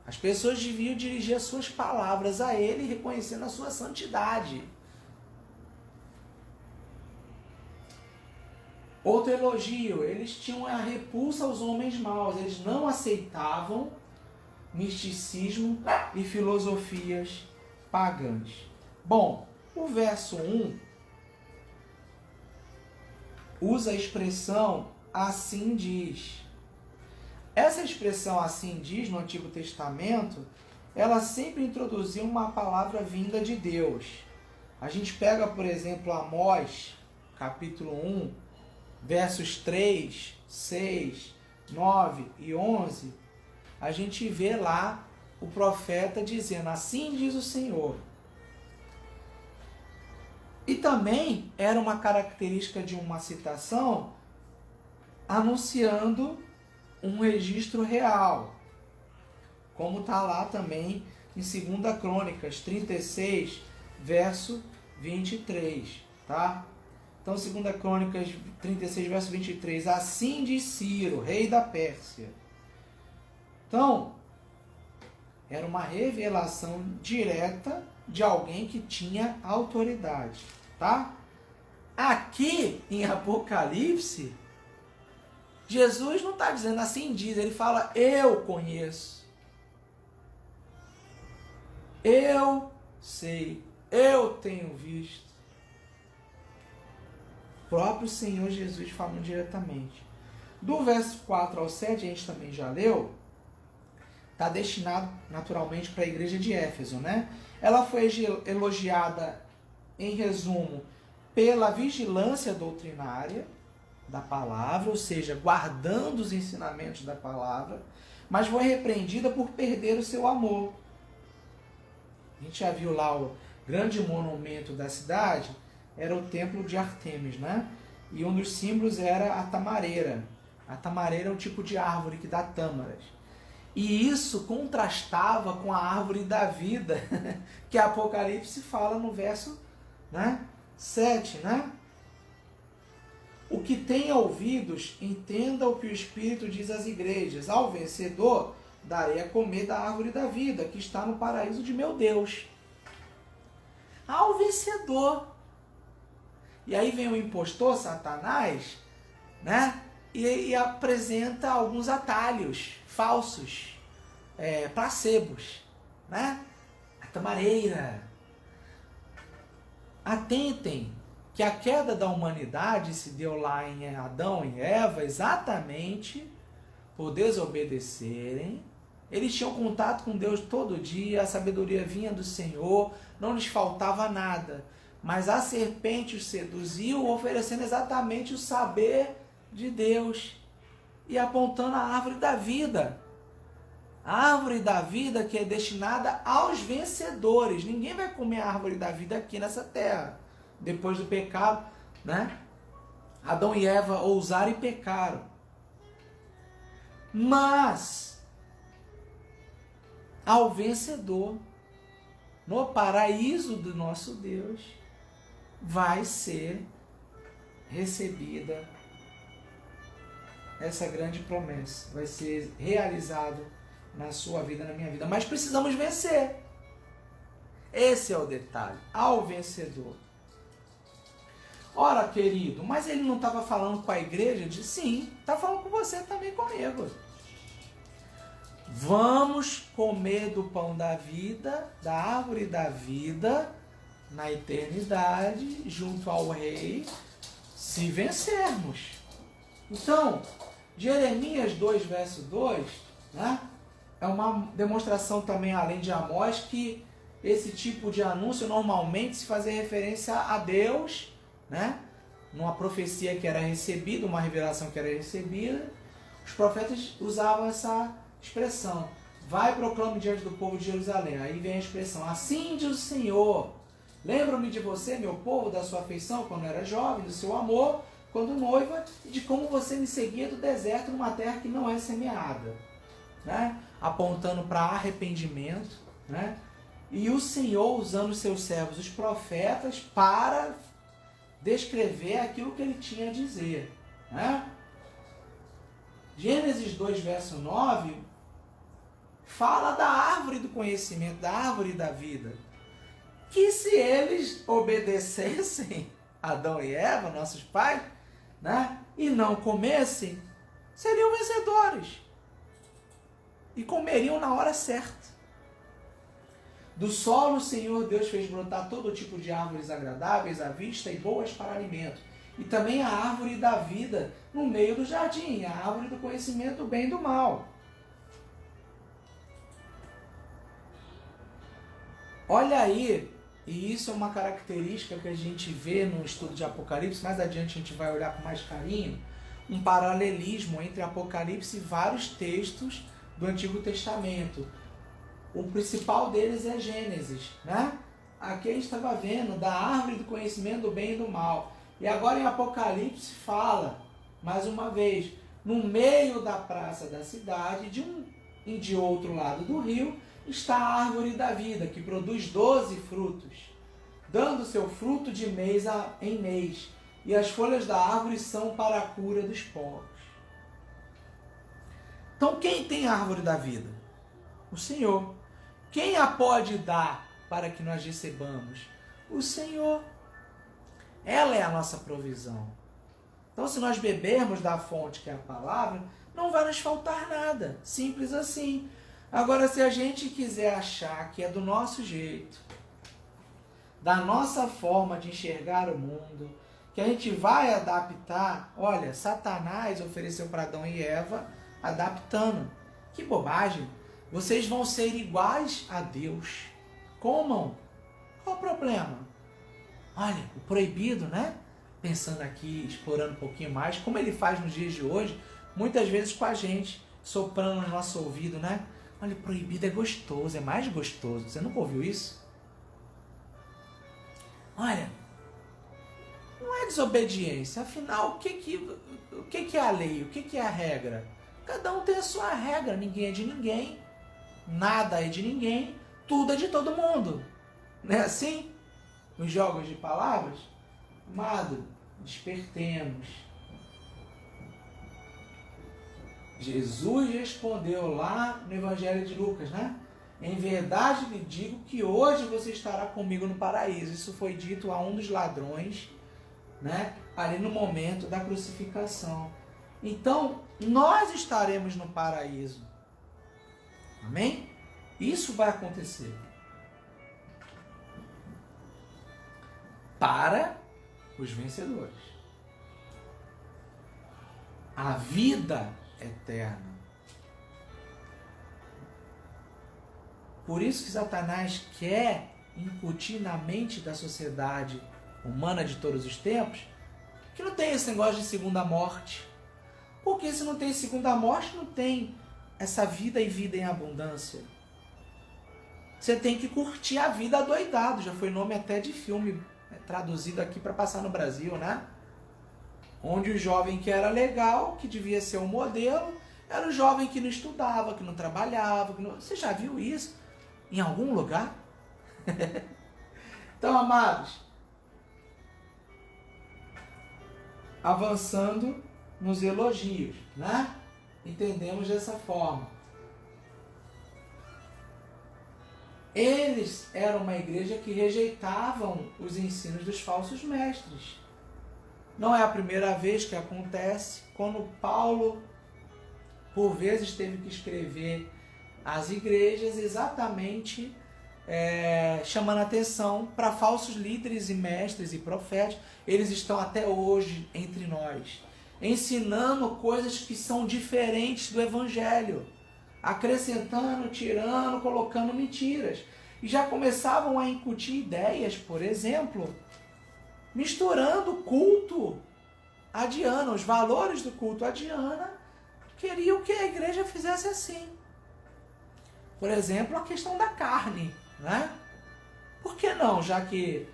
As pessoas deviam dirigir as suas palavras a ele, reconhecendo a sua santidade. Outro elogio, eles tinham a repulsa aos homens maus, eles não aceitavam misticismo e filosofias pagãs. Bom, o verso 1 usa a expressão assim diz. Essa expressão assim diz no Antigo Testamento, ela sempre introduzia uma palavra vinda de Deus. A gente pega, por exemplo, Amós, capítulo 1, versos 3, 6, 9 e 11, a gente vê lá o profeta dizendo, assim diz o Senhor, E também era uma característica de uma citação anunciando um registro real, como está lá também em 2 Crônicas 36, verso 23, tá? Então, 2 Crônicas 36, verso 23, assim diz Ciro, rei da Pérsia. Então, era uma revelação direta de alguém que tinha autoridade, tá? Aqui em Apocalipse, Jesus não está dizendo assim diz, ele fala eu conheço, eu sei, eu tenho visto. O próprio Senhor Jesus falando diretamente. Do verso 4 ao 7, a gente também já leu, está destinado naturalmente para a igreja de Éfeso, né? Ela foi elogiada, em resumo, pela vigilância doutrinária da palavra, ou seja, guardando os ensinamentos da palavra, mas foi repreendida por perder o seu amor. A gente já viu lá o grande monumento da cidade, era o templo de Ártemis, né? E um dos símbolos era a tamareira. A tamareira é um tipo de árvore que dá tâmaras. E isso contrastava com a árvore da vida, que Apocalipse fala no verso, né, 7, né? O que tem ouvidos, entenda o que o Espírito diz às igrejas. Ao vencedor, darei a comer da árvore da vida, que está no paraíso de meu Deus. Ao vencedor. E aí vem o impostor, Satanás, né? E apresenta alguns atalhos falsos, placebos, né? A tamareira. Atentem que a queda da humanidade se deu lá em Adão e Eva exatamente por desobedecerem. Eles tinham contato com Deus todo dia, a sabedoria vinha do Senhor, não lhes faltava nada. Mas a serpente os seduziu, oferecendo exatamente o saber de Deus e apontando a árvore da vida. A árvore da vida que é destinada aos vencedores. Ninguém vai comer a árvore da vida aqui nessa terra. Depois do pecado, né? Adão e Eva ousaram e pecaram. Mas ao vencedor, no paraíso do nosso Deus, vai ser recebida essa grande promessa. Vai ser realizado na sua vida, na minha vida. Mas precisamos vencer. Esse é o detalhe. Ao vencedor. Ora, querido, mas ele não estava falando com a igreja? Eu disse, sim, está falando com você também, comigo. Vamos comer do pão da vida, da árvore da vida, na eternidade, junto ao Rei, se vencermos. Então, Jeremias 2, verso 2, né, é uma demonstração também, além de Amós, que esse tipo de anúncio normalmente se fazia referência a Deus, né, numa profecia que era recebida, uma revelação que era recebida. Os profetas usavam essa expressão, vai e proclame diante do povo de Jerusalém. Aí vem a expressão, assim diz o Senhor, lembro-me de você, meu povo, da sua afeição quando era jovem, do seu amor quando noiva, e de como você me seguia do deserto numa terra que não é semeada, né? Apontando para arrependimento, né? E o Senhor usando os seus servos, os profetas, para descrever aquilo que ele tinha a dizer, né? Gênesis 2, verso 9, fala da árvore do conhecimento, da árvore da vida, que se eles obedecessem Adão e Eva, nossos pais, né, e não comessem, seriam vencedores e comeriam na hora certa. Do solo o Senhor Deus fez brotar todo tipo de árvores agradáveis à vista e boas para alimento, e também a árvore da vida no meio do jardim, a árvore do conhecimento do bem e do mal. Olha aí, e isso é uma característica que a gente vê no estudo de Apocalipse, mais adiante a gente vai olhar com mais carinho, um paralelismo entre Apocalipse e vários textos do Antigo Testamento. O principal deles é Gênesis, né? aqui a gente estava vendo da árvore do conhecimento do bem e do mal. E agora em Apocalipse fala, mais uma vez, no meio da praça da cidade, de outro lado do rio, está a árvore da vida, que produz 12 frutos, dando seu fruto de mês em mês. E as folhas da árvore são para a cura dos povos. Então quem tem a árvore da vida? O Senhor. Quem a pode dar para que nós recebamos? O Senhor. Ela é a nossa provisão. Então se nós bebermos da fonte que é a palavra, não vai nos faltar nada. Simples assim. Agora, se a gente quiser achar que é do nosso jeito, da nossa forma de enxergar o mundo, que a gente vai adaptar, olha, Satanás ofereceu para Adão e Eva adaptando. Que bobagem! Vocês vão ser iguais a Deus. Comam. Qual o problema? Olha, o proibido, né? Pensando aqui, explorando um pouquinho mais, como ele faz nos dias de hoje, muitas vezes com a gente, soprando no nosso ouvido, né? Olha, proibido é gostoso, é mais gostoso. Você nunca ouviu isso? Olha, não é desobediência. Afinal, o que é a lei? O que é a regra? Cada um tem a sua regra. Ninguém é de ninguém. Nada é de ninguém. Tudo é de todo mundo. Não é assim? Os jogos de palavras? Amado, despertemos. Jesus respondeu lá no Evangelho de Lucas, né? Em verdade lhe digo que hoje você estará comigo no paraíso. Isso foi dito a um dos ladrões, né? Ali no momento da crucificação. Então, nós estaremos no paraíso. Amém? Isso vai acontecer. Para os vencedores. A vida eterna. Por isso que Satanás quer incutir na mente da sociedade humana de todos os tempos que não tem esse negócio de segunda morte. Porque se não tem segunda morte, não tem essa vida e vida em abundância. Você tem que curtir a vida adoidado. Já foi nome até de filme traduzido aqui para passar no Brasil, né? Onde o jovem que era legal, que devia ser um modelo, era o jovem que não estudava, que não trabalhava. Que não... Você já viu isso em algum lugar? Então, amados, avançando nos elogios, né? Entendemos dessa forma. Eles eram uma igreja que rejeitavam os ensinos dos falsos mestres. Não é a primeira vez que acontece. Quando Paulo, por vezes, teve que escrever às igrejas exatamente chamando atenção para falsos líderes e mestres e profetas. Eles estão até hoje entre nós, ensinando coisas que são diferentes do evangelho, acrescentando, tirando, colocando mentiras. E já começavam a incutir ideias, por exemplo, misturando o culto a Diana, os valores do culto a Diana, queriam que a igreja fizesse assim. Por exemplo, a questão da carne, né? Por que não, já que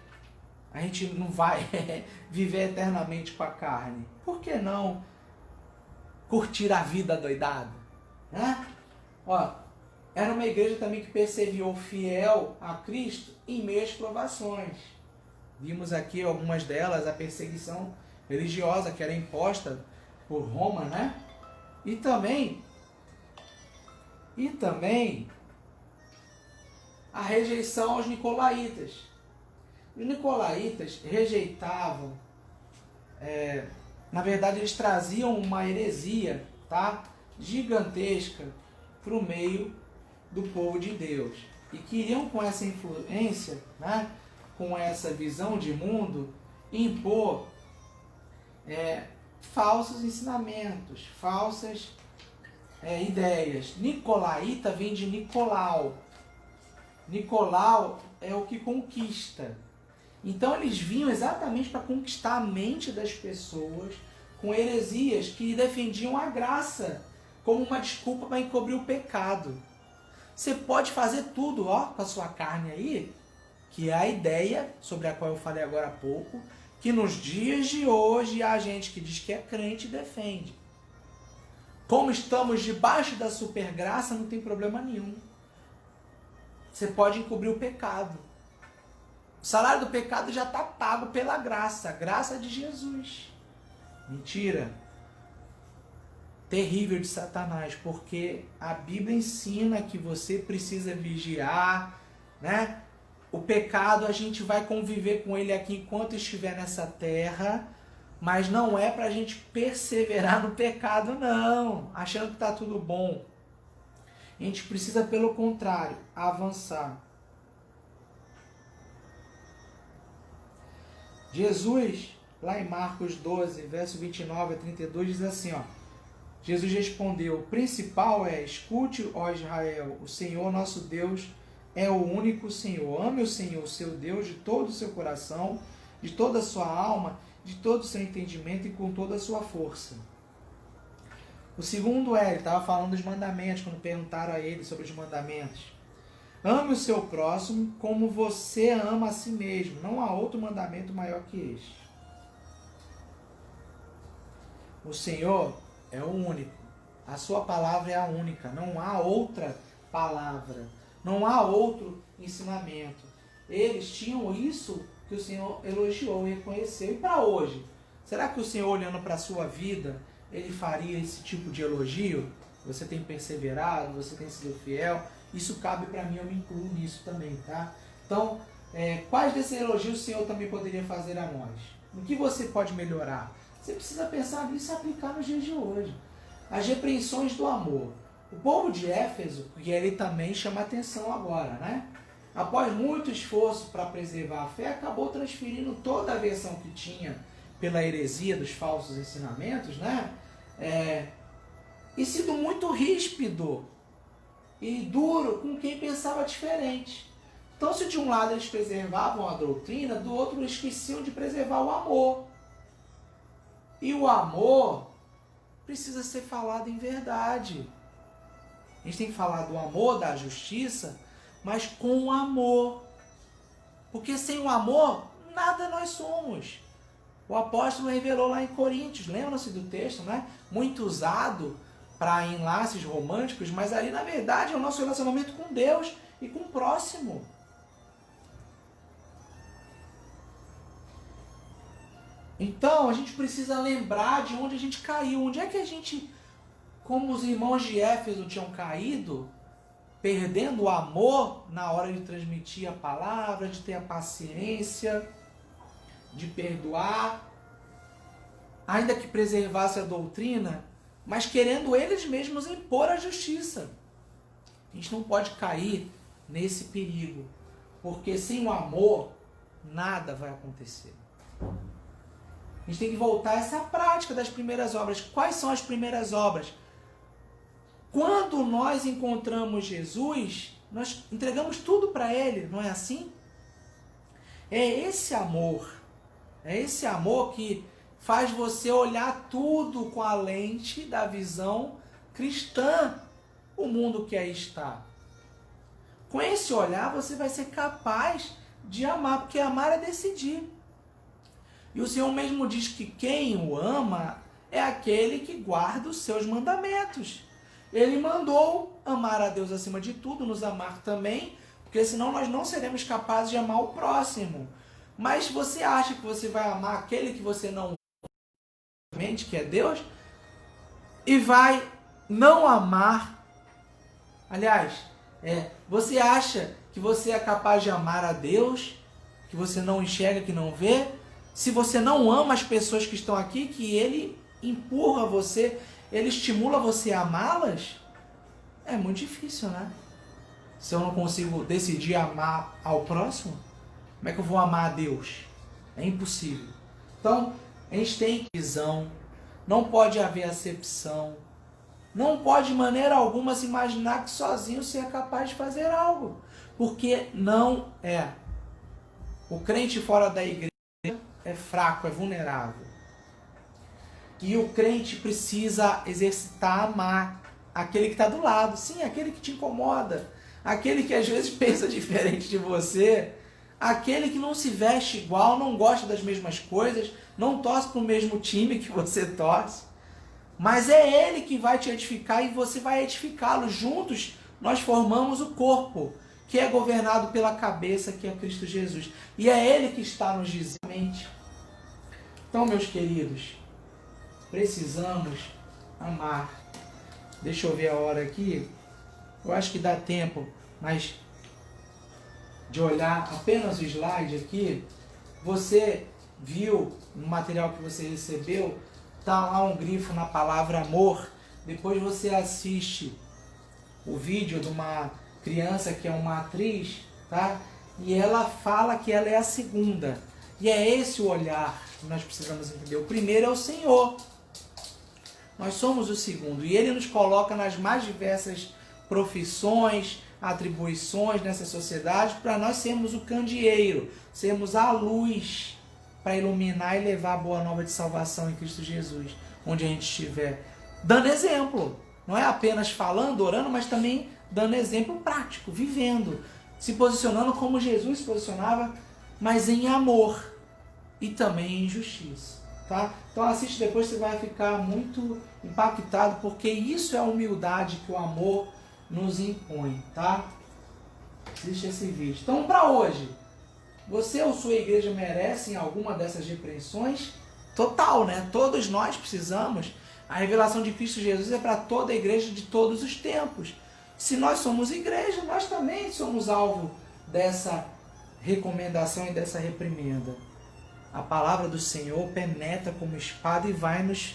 a gente não vai viver eternamente com a carne? Por que não curtir a vida doidada? Né? Ó, era uma igreja também que perseverou fiel a Cristo em meio às provações. Vimos aqui algumas delas, a perseguição religiosa que era imposta por Roma, né? E também a rejeição aos nicolaítas. Os nicolaítas rejeitavam, na verdade eles traziam uma heresia, tá? Gigantesca para o meio do povo de Deus. E queriam com essa influência, né? Com essa visão de mundo, impor falsos ensinamentos, falsas ideias. Nicolaíta vem de Nicolau. Nicolau é o que conquista. Então eles vinham exatamente para conquistar a mente das pessoas com heresias que defendiam a graça como uma desculpa para encobrir o pecado. Você pode fazer tudo, ó, com a sua carne aí, que é a ideia sobre a qual eu falei agora há pouco, que nos dias de hoje há gente que diz que é crente e defende. Como estamos debaixo da supergraça, não tem problema nenhum. Você pode encobrir o pecado. O salário do pecado já está pago pela graça, a graça de Jesus. Mentira. Terrível de Satanás, porque a Bíblia ensina que você precisa vigiar, né? O pecado a gente vai conviver com ele aqui enquanto estiver nessa terra, mas não é para a gente perseverar no pecado não, achando que está tudo bom. A gente precisa, pelo contrário, avançar. Jesus, lá em Marcos 12, verso 29 a 32, diz assim, ó. Jesus respondeu, o principal é, escute, ó Israel, o Senhor nosso Deus é o único Senhor. Ame o Senhor, seu Deus, de todo o seu coração, de toda a sua alma, de todo o seu entendimento e com toda a sua força. O segundo é, ele estava falando dos mandamentos, quando perguntaram a ele sobre os mandamentos. Ame o seu próximo como você ama a si mesmo. Não há outro mandamento maior que este. O Senhor é o único. A sua palavra é a única. Não há outra palavra. Não há outro ensinamento. Eles tinham isso que o Senhor elogiou e reconheceu. E para hoje? Será que o Senhor, olhando para a sua vida, ele faria esse tipo de elogio? Você tem perseverado, você tem sido fiel. Isso cabe para mim, eu me incluo nisso também, tá? Então, quais desses elogios o Senhor também poderia fazer a nós? No que você pode melhorar? Você precisa pensar nisso e aplicar nos dias de hoje. As repreensões do amor. O povo de Éfeso, que ele também chama atenção agora, né? Após muito esforço para preservar a fé, acabou transferindo toda a versão que tinha pela heresia dos falsos ensinamentos, né? E sido muito ríspido e duro com quem pensava diferente. Então, se de um lado eles preservavam a doutrina, do outro eles esqueciam de preservar o amor. E o amor precisa ser falado em verdade. A gente tem que falar do amor, da justiça, mas com amor. Porque sem o amor, nada nós somos. O apóstolo revelou lá em Coríntios, lembram-se do texto, né? Muito usado para enlaces românticos, mas ali na verdade é o nosso relacionamento com Deus e com o próximo. Então a gente precisa lembrar de onde a gente caiu, onde é que a gente, como os irmãos de Éfeso tinham caído, perdendo o amor na hora de transmitir a palavra, de ter a paciência, de perdoar, ainda que preservasse a doutrina, mas querendo eles mesmos impor a justiça. A gente não pode cair nesse perigo, porque sem o amor, nada vai acontecer. A gente tem que voltar a essa prática das primeiras obras. Quais são as primeiras obras? Quando nós encontramos Jesus, nós entregamos tudo para Ele, não é assim? É esse amor que faz você olhar tudo com a lente da visão cristã, o mundo que aí está. Com esse olhar você vai ser capaz de amar, porque amar é decidir. E o Senhor mesmo diz que quem o ama é aquele que guarda os seus mandamentos. Ele mandou amar a Deus acima de tudo, nos amar também, porque senão nós não seremos capazes de amar o próximo. Mas você acha que você vai amar aquele que você não mente, que é Deus, e vai não amar? Aliás, você acha que você é capaz de amar a Deus, que você não enxerga, que não vê? Se você não ama as pessoas que estão aqui, que Ele empurra você, Ele estimula você a amá-las, é muito difícil, né? Se eu não consigo decidir amar ao próximo, como é que eu vou amar a Deus? É impossível. Então, a gente tem visão, não pode haver acepção, não pode de maneira alguma se imaginar que sozinho você é capaz de fazer algo, porque não é. O crente fora da igreja é fraco, é vulnerável. E o crente precisa exercitar, amar aquele que está do lado. Sim, aquele que te incomoda. Aquele que às vezes pensa diferente de você. Aquele que não se veste igual, não gosta das mesmas coisas, não torce para o mesmo time que você torce. Mas é Ele que vai te edificar e você vai edificá-lo. Juntos nós formamos o corpo, que é governado pela cabeça, que é Cristo Jesus. E é Ele que está nos dizendo. Então, meus queridos, precisamos amar. Deixa eu ver a hora aqui. Eu acho que dá tempo, mas de olhar apenas o slide aqui, você viu no material que você recebeu, tá lá um grifo na palavra amor. Depois você assiste o vídeo de uma criança que é uma atriz, tá? E ela fala que ela é a segunda. E é esse o olhar que nós precisamos entender. O primeiro é o Senhor. Nós somos o segundo. E Ele nos coloca nas mais diversas profissões, atribuições nessa sociedade para nós sermos o candeeiro, sermos a luz para iluminar e levar a boa nova de salvação em Cristo Jesus, onde a gente estiver. Dando exemplo. Não é apenas falando, orando, mas também dando exemplo prático, vivendo, se posicionando como Jesus se posicionava, mas em amor e também em justiça. Tá? Então assiste depois, você vai ficar muito impactado, porque isso é a humildade que o amor nos impõe. Tá? Assiste esse vídeo. Então, para hoje, você ou sua igreja merecem alguma dessas repreensões? Total, né? Todos nós precisamos. A revelação de Cristo Jesus é para toda a igreja de todos os tempos. Se nós somos igreja, nós também somos alvo dessa recomendação e dessa reprimenda. A palavra do Senhor penetra como espada e vai nos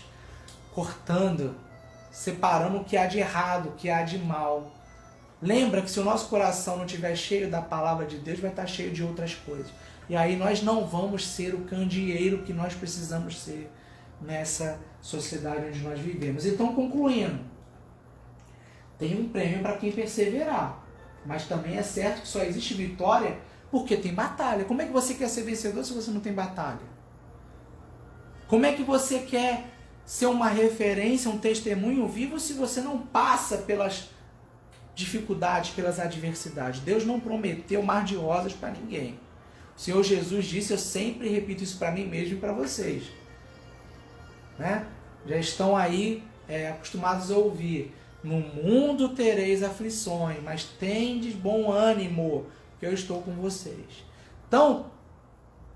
cortando, separando o que há de errado, o que há de mal. Lembra que se o nosso coração não estiver cheio da palavra de Deus, vai estar cheio de outras coisas. E aí nós não vamos ser o candeeiro que nós precisamos ser nessa sociedade onde nós vivemos. Então, concluindo, tem um prêmio para quem perseverar, mas também é certo que só existe vitória porque tem batalha. Como é que você quer ser vencedor se você não tem batalha? Como é que você quer ser uma referência, um testemunho vivo se você não passa pelas dificuldades, pelas adversidades? Deus não prometeu mar de rosas para ninguém. O Senhor Jesus disse, eu sempre repito isso para mim mesmo e para vocês, né? Já estão aí acostumados a ouvir: no mundo tereis aflições, mas tendes bom ânimo, que eu estou com vocês. Então,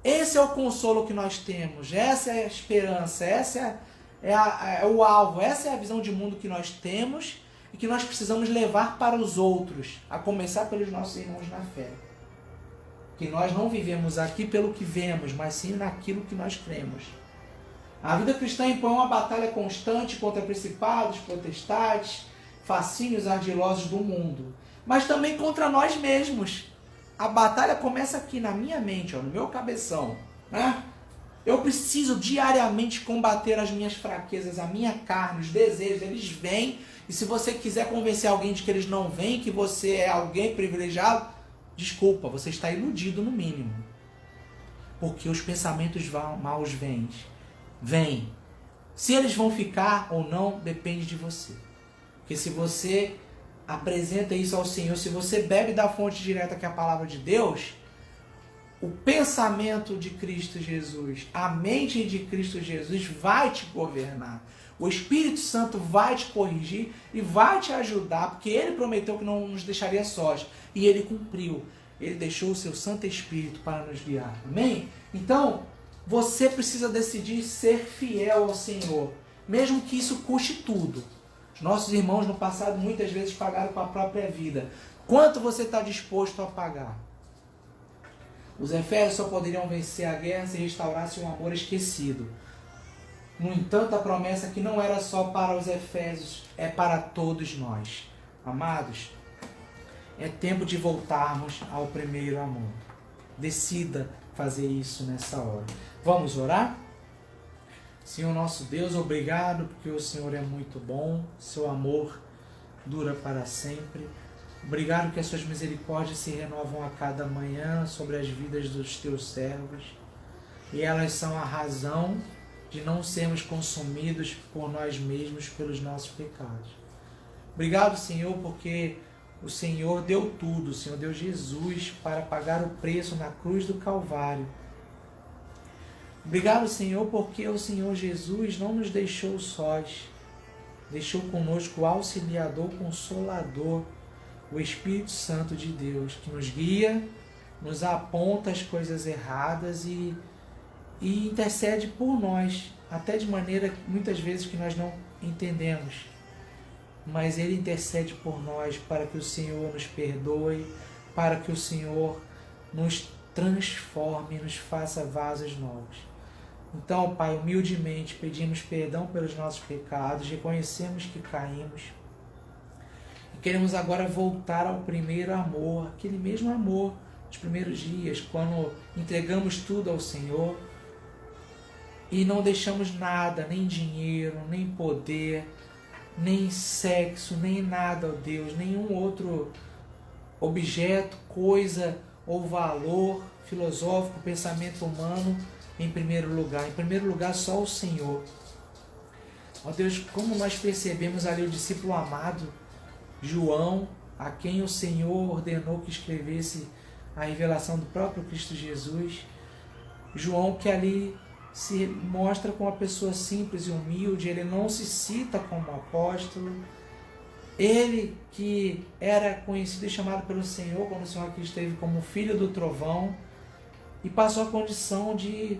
esse é o consolo que nós temos, essa é a esperança, essa é o alvo, essa é a visão de mundo que nós temos e que nós precisamos levar para os outros, a começar pelos nossos irmãos na fé. Que nós não vivemos aqui pelo que vemos, mas sim naquilo que nós cremos. A vida cristã impõe uma batalha constante contra principados, potestades, fascínios ardilosos do mundo, mas também contra nós mesmos. A batalha começa aqui na minha mente, no meu cabeção, né? Eu preciso diariamente combater as minhas fraquezas, a minha carne, os desejos, eles vêm. E se você quiser convencer alguém de que eles não vêm, que você é alguém privilegiado, desculpa, você está iludido no mínimo. Porque os pensamentos maus vêm. Se eles vão ficar ou não, depende de você. Porque se você apresenta isso ao Senhor, se você bebe da fonte direta que é a palavra de Deus, o pensamento de Cristo Jesus, a mente de Cristo Jesus vai te governar. O Espírito Santo vai te corrigir e vai te ajudar, porque Ele prometeu que não nos deixaria sós. E Ele cumpriu. Ele deixou o seu Santo Espírito para nos guiar. Amém? Então, você precisa decidir ser fiel ao Senhor, mesmo que isso custe tudo. Os nossos irmãos no passado muitas vezes pagaram com a própria vida. Quanto você está disposto a pagar? Os efésios só poderiam vencer a guerra se restaurassem um amor esquecido. No entanto, a promessa que não era só para os efésios, é para todos nós. Amados, é tempo de voltarmos ao primeiro amor. Decida fazer isso nessa hora. Vamos orar? Senhor nosso Deus, obrigado porque o Senhor é muito bom, seu amor dura para sempre. Obrigado que as suas misericórdias se renovam a cada manhã sobre as vidas dos teus servos. E elas são a razão de não sermos consumidos por nós mesmos pelos nossos pecados. Obrigado, Senhor, porque o Senhor deu tudo, o Senhor deu Jesus para pagar o preço na cruz do Calvário. Obrigado, Senhor, porque o Senhor Jesus não nos deixou sós, deixou conosco o Auxiliador, Consolador, o Espírito Santo de Deus, que nos guia, nos aponta as coisas erradas e intercede por nós, até de maneira muitas vezes que nós não entendemos. Mas Ele intercede por nós para que o Senhor nos perdoe, para que o Senhor nos transforme, nos faça vasos novos. Então, Pai, humildemente pedimos perdão pelos nossos pecados, reconhecemos que caímos e queremos agora voltar ao primeiro amor, aquele mesmo amor dos primeiros dias, quando entregamos tudo ao Senhor e não deixamos nada, nem dinheiro, nem poder, nem sexo, nem nada, ó Deus, nenhum outro objeto, coisa ou valor filosófico, pensamento humano em primeiro lugar. Em primeiro lugar, só o Senhor. Ó Deus, como nós percebemos ali o discípulo amado, João, a quem o Senhor ordenou que escrevesse a revelação do próprio Cristo Jesus. João, que ali se mostra como uma pessoa simples e humilde, ele não se cita como apóstolo. Ele que era conhecido e chamado pelo Senhor, quando o Senhor aqui esteve como filho do trovão, e passou a condição de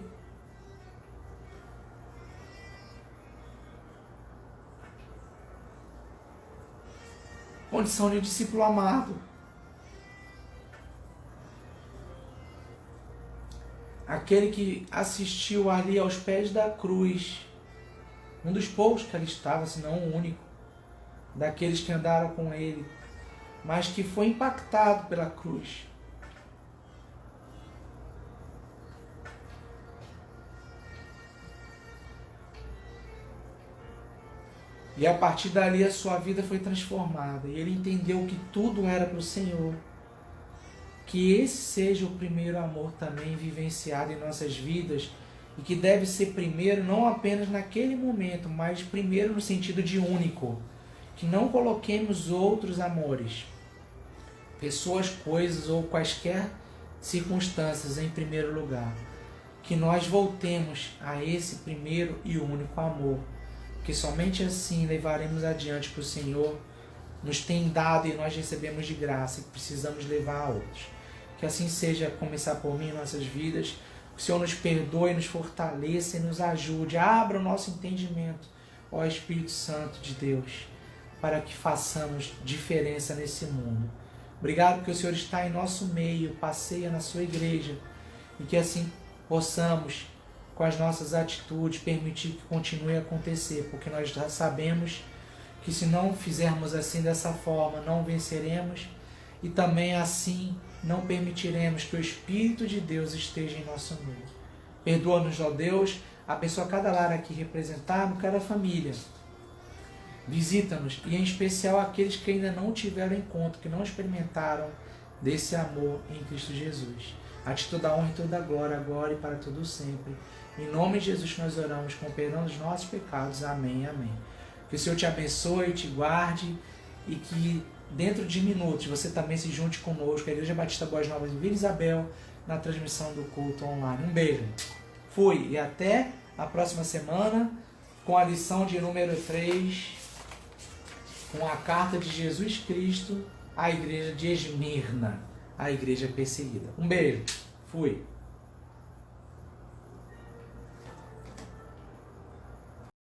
discípulo amado. Aquele que assistiu ali aos pés da cruz, um dos poucos que ali estava, se não o único, daqueles que andaram com ele, mas que foi impactado pela cruz. E a partir dali a sua vida foi transformada. E ele entendeu que tudo era para o Senhor. Que esse seja o primeiro amor também vivenciado em nossas vidas. E que deve ser primeiro não apenas naquele momento, mas primeiro no sentido de único. Que não coloquemos outros amores, pessoas, coisas ou quaisquer circunstâncias em primeiro lugar. Que nós voltemos a esse primeiro e único amor. Que somente assim levaremos adiante que o Senhor nos tem dado e nós recebemos de graça e precisamos levar a outros. Que assim seja, começar por mim em nossas vidas. Que o Senhor nos perdoe, nos fortaleça e nos ajude. Abra o nosso entendimento, ó Espírito Santo de Deus, para que façamos diferença nesse mundo. Obrigado porque o Senhor está em nosso meio, passeia na sua igreja e que assim possamos, com as nossas atitudes, permitir que continue a acontecer, porque nós já sabemos que se não fizermos assim dessa forma, não venceremos e também assim não permitiremos que o Espírito de Deus esteja em nosso meio. Perdoa-nos, ó Deus, abençoa cada lar aqui representado, cada família. Visita-nos e em especial aqueles que ainda não tiveram encontro, que não experimentaram desse amor em Cristo Jesus. A ti toda a honra e toda a glória, agora e para todo sempre. Em nome de Jesus que nós oramos, com o perdão dos nossos pecados. Amém, amém. Que o Senhor te abençoe, te guarde e que dentro de minutos você também se junte conosco, a Igreja Batista Boas Novas em Vila Isabel, na transmissão do culto online. Um beijo. Fui e até a próxima semana com a lição de número 3, com a carta de Jesus Cristo à igreja de Esmirna, a igreja perseguida. Um beijo. Fui.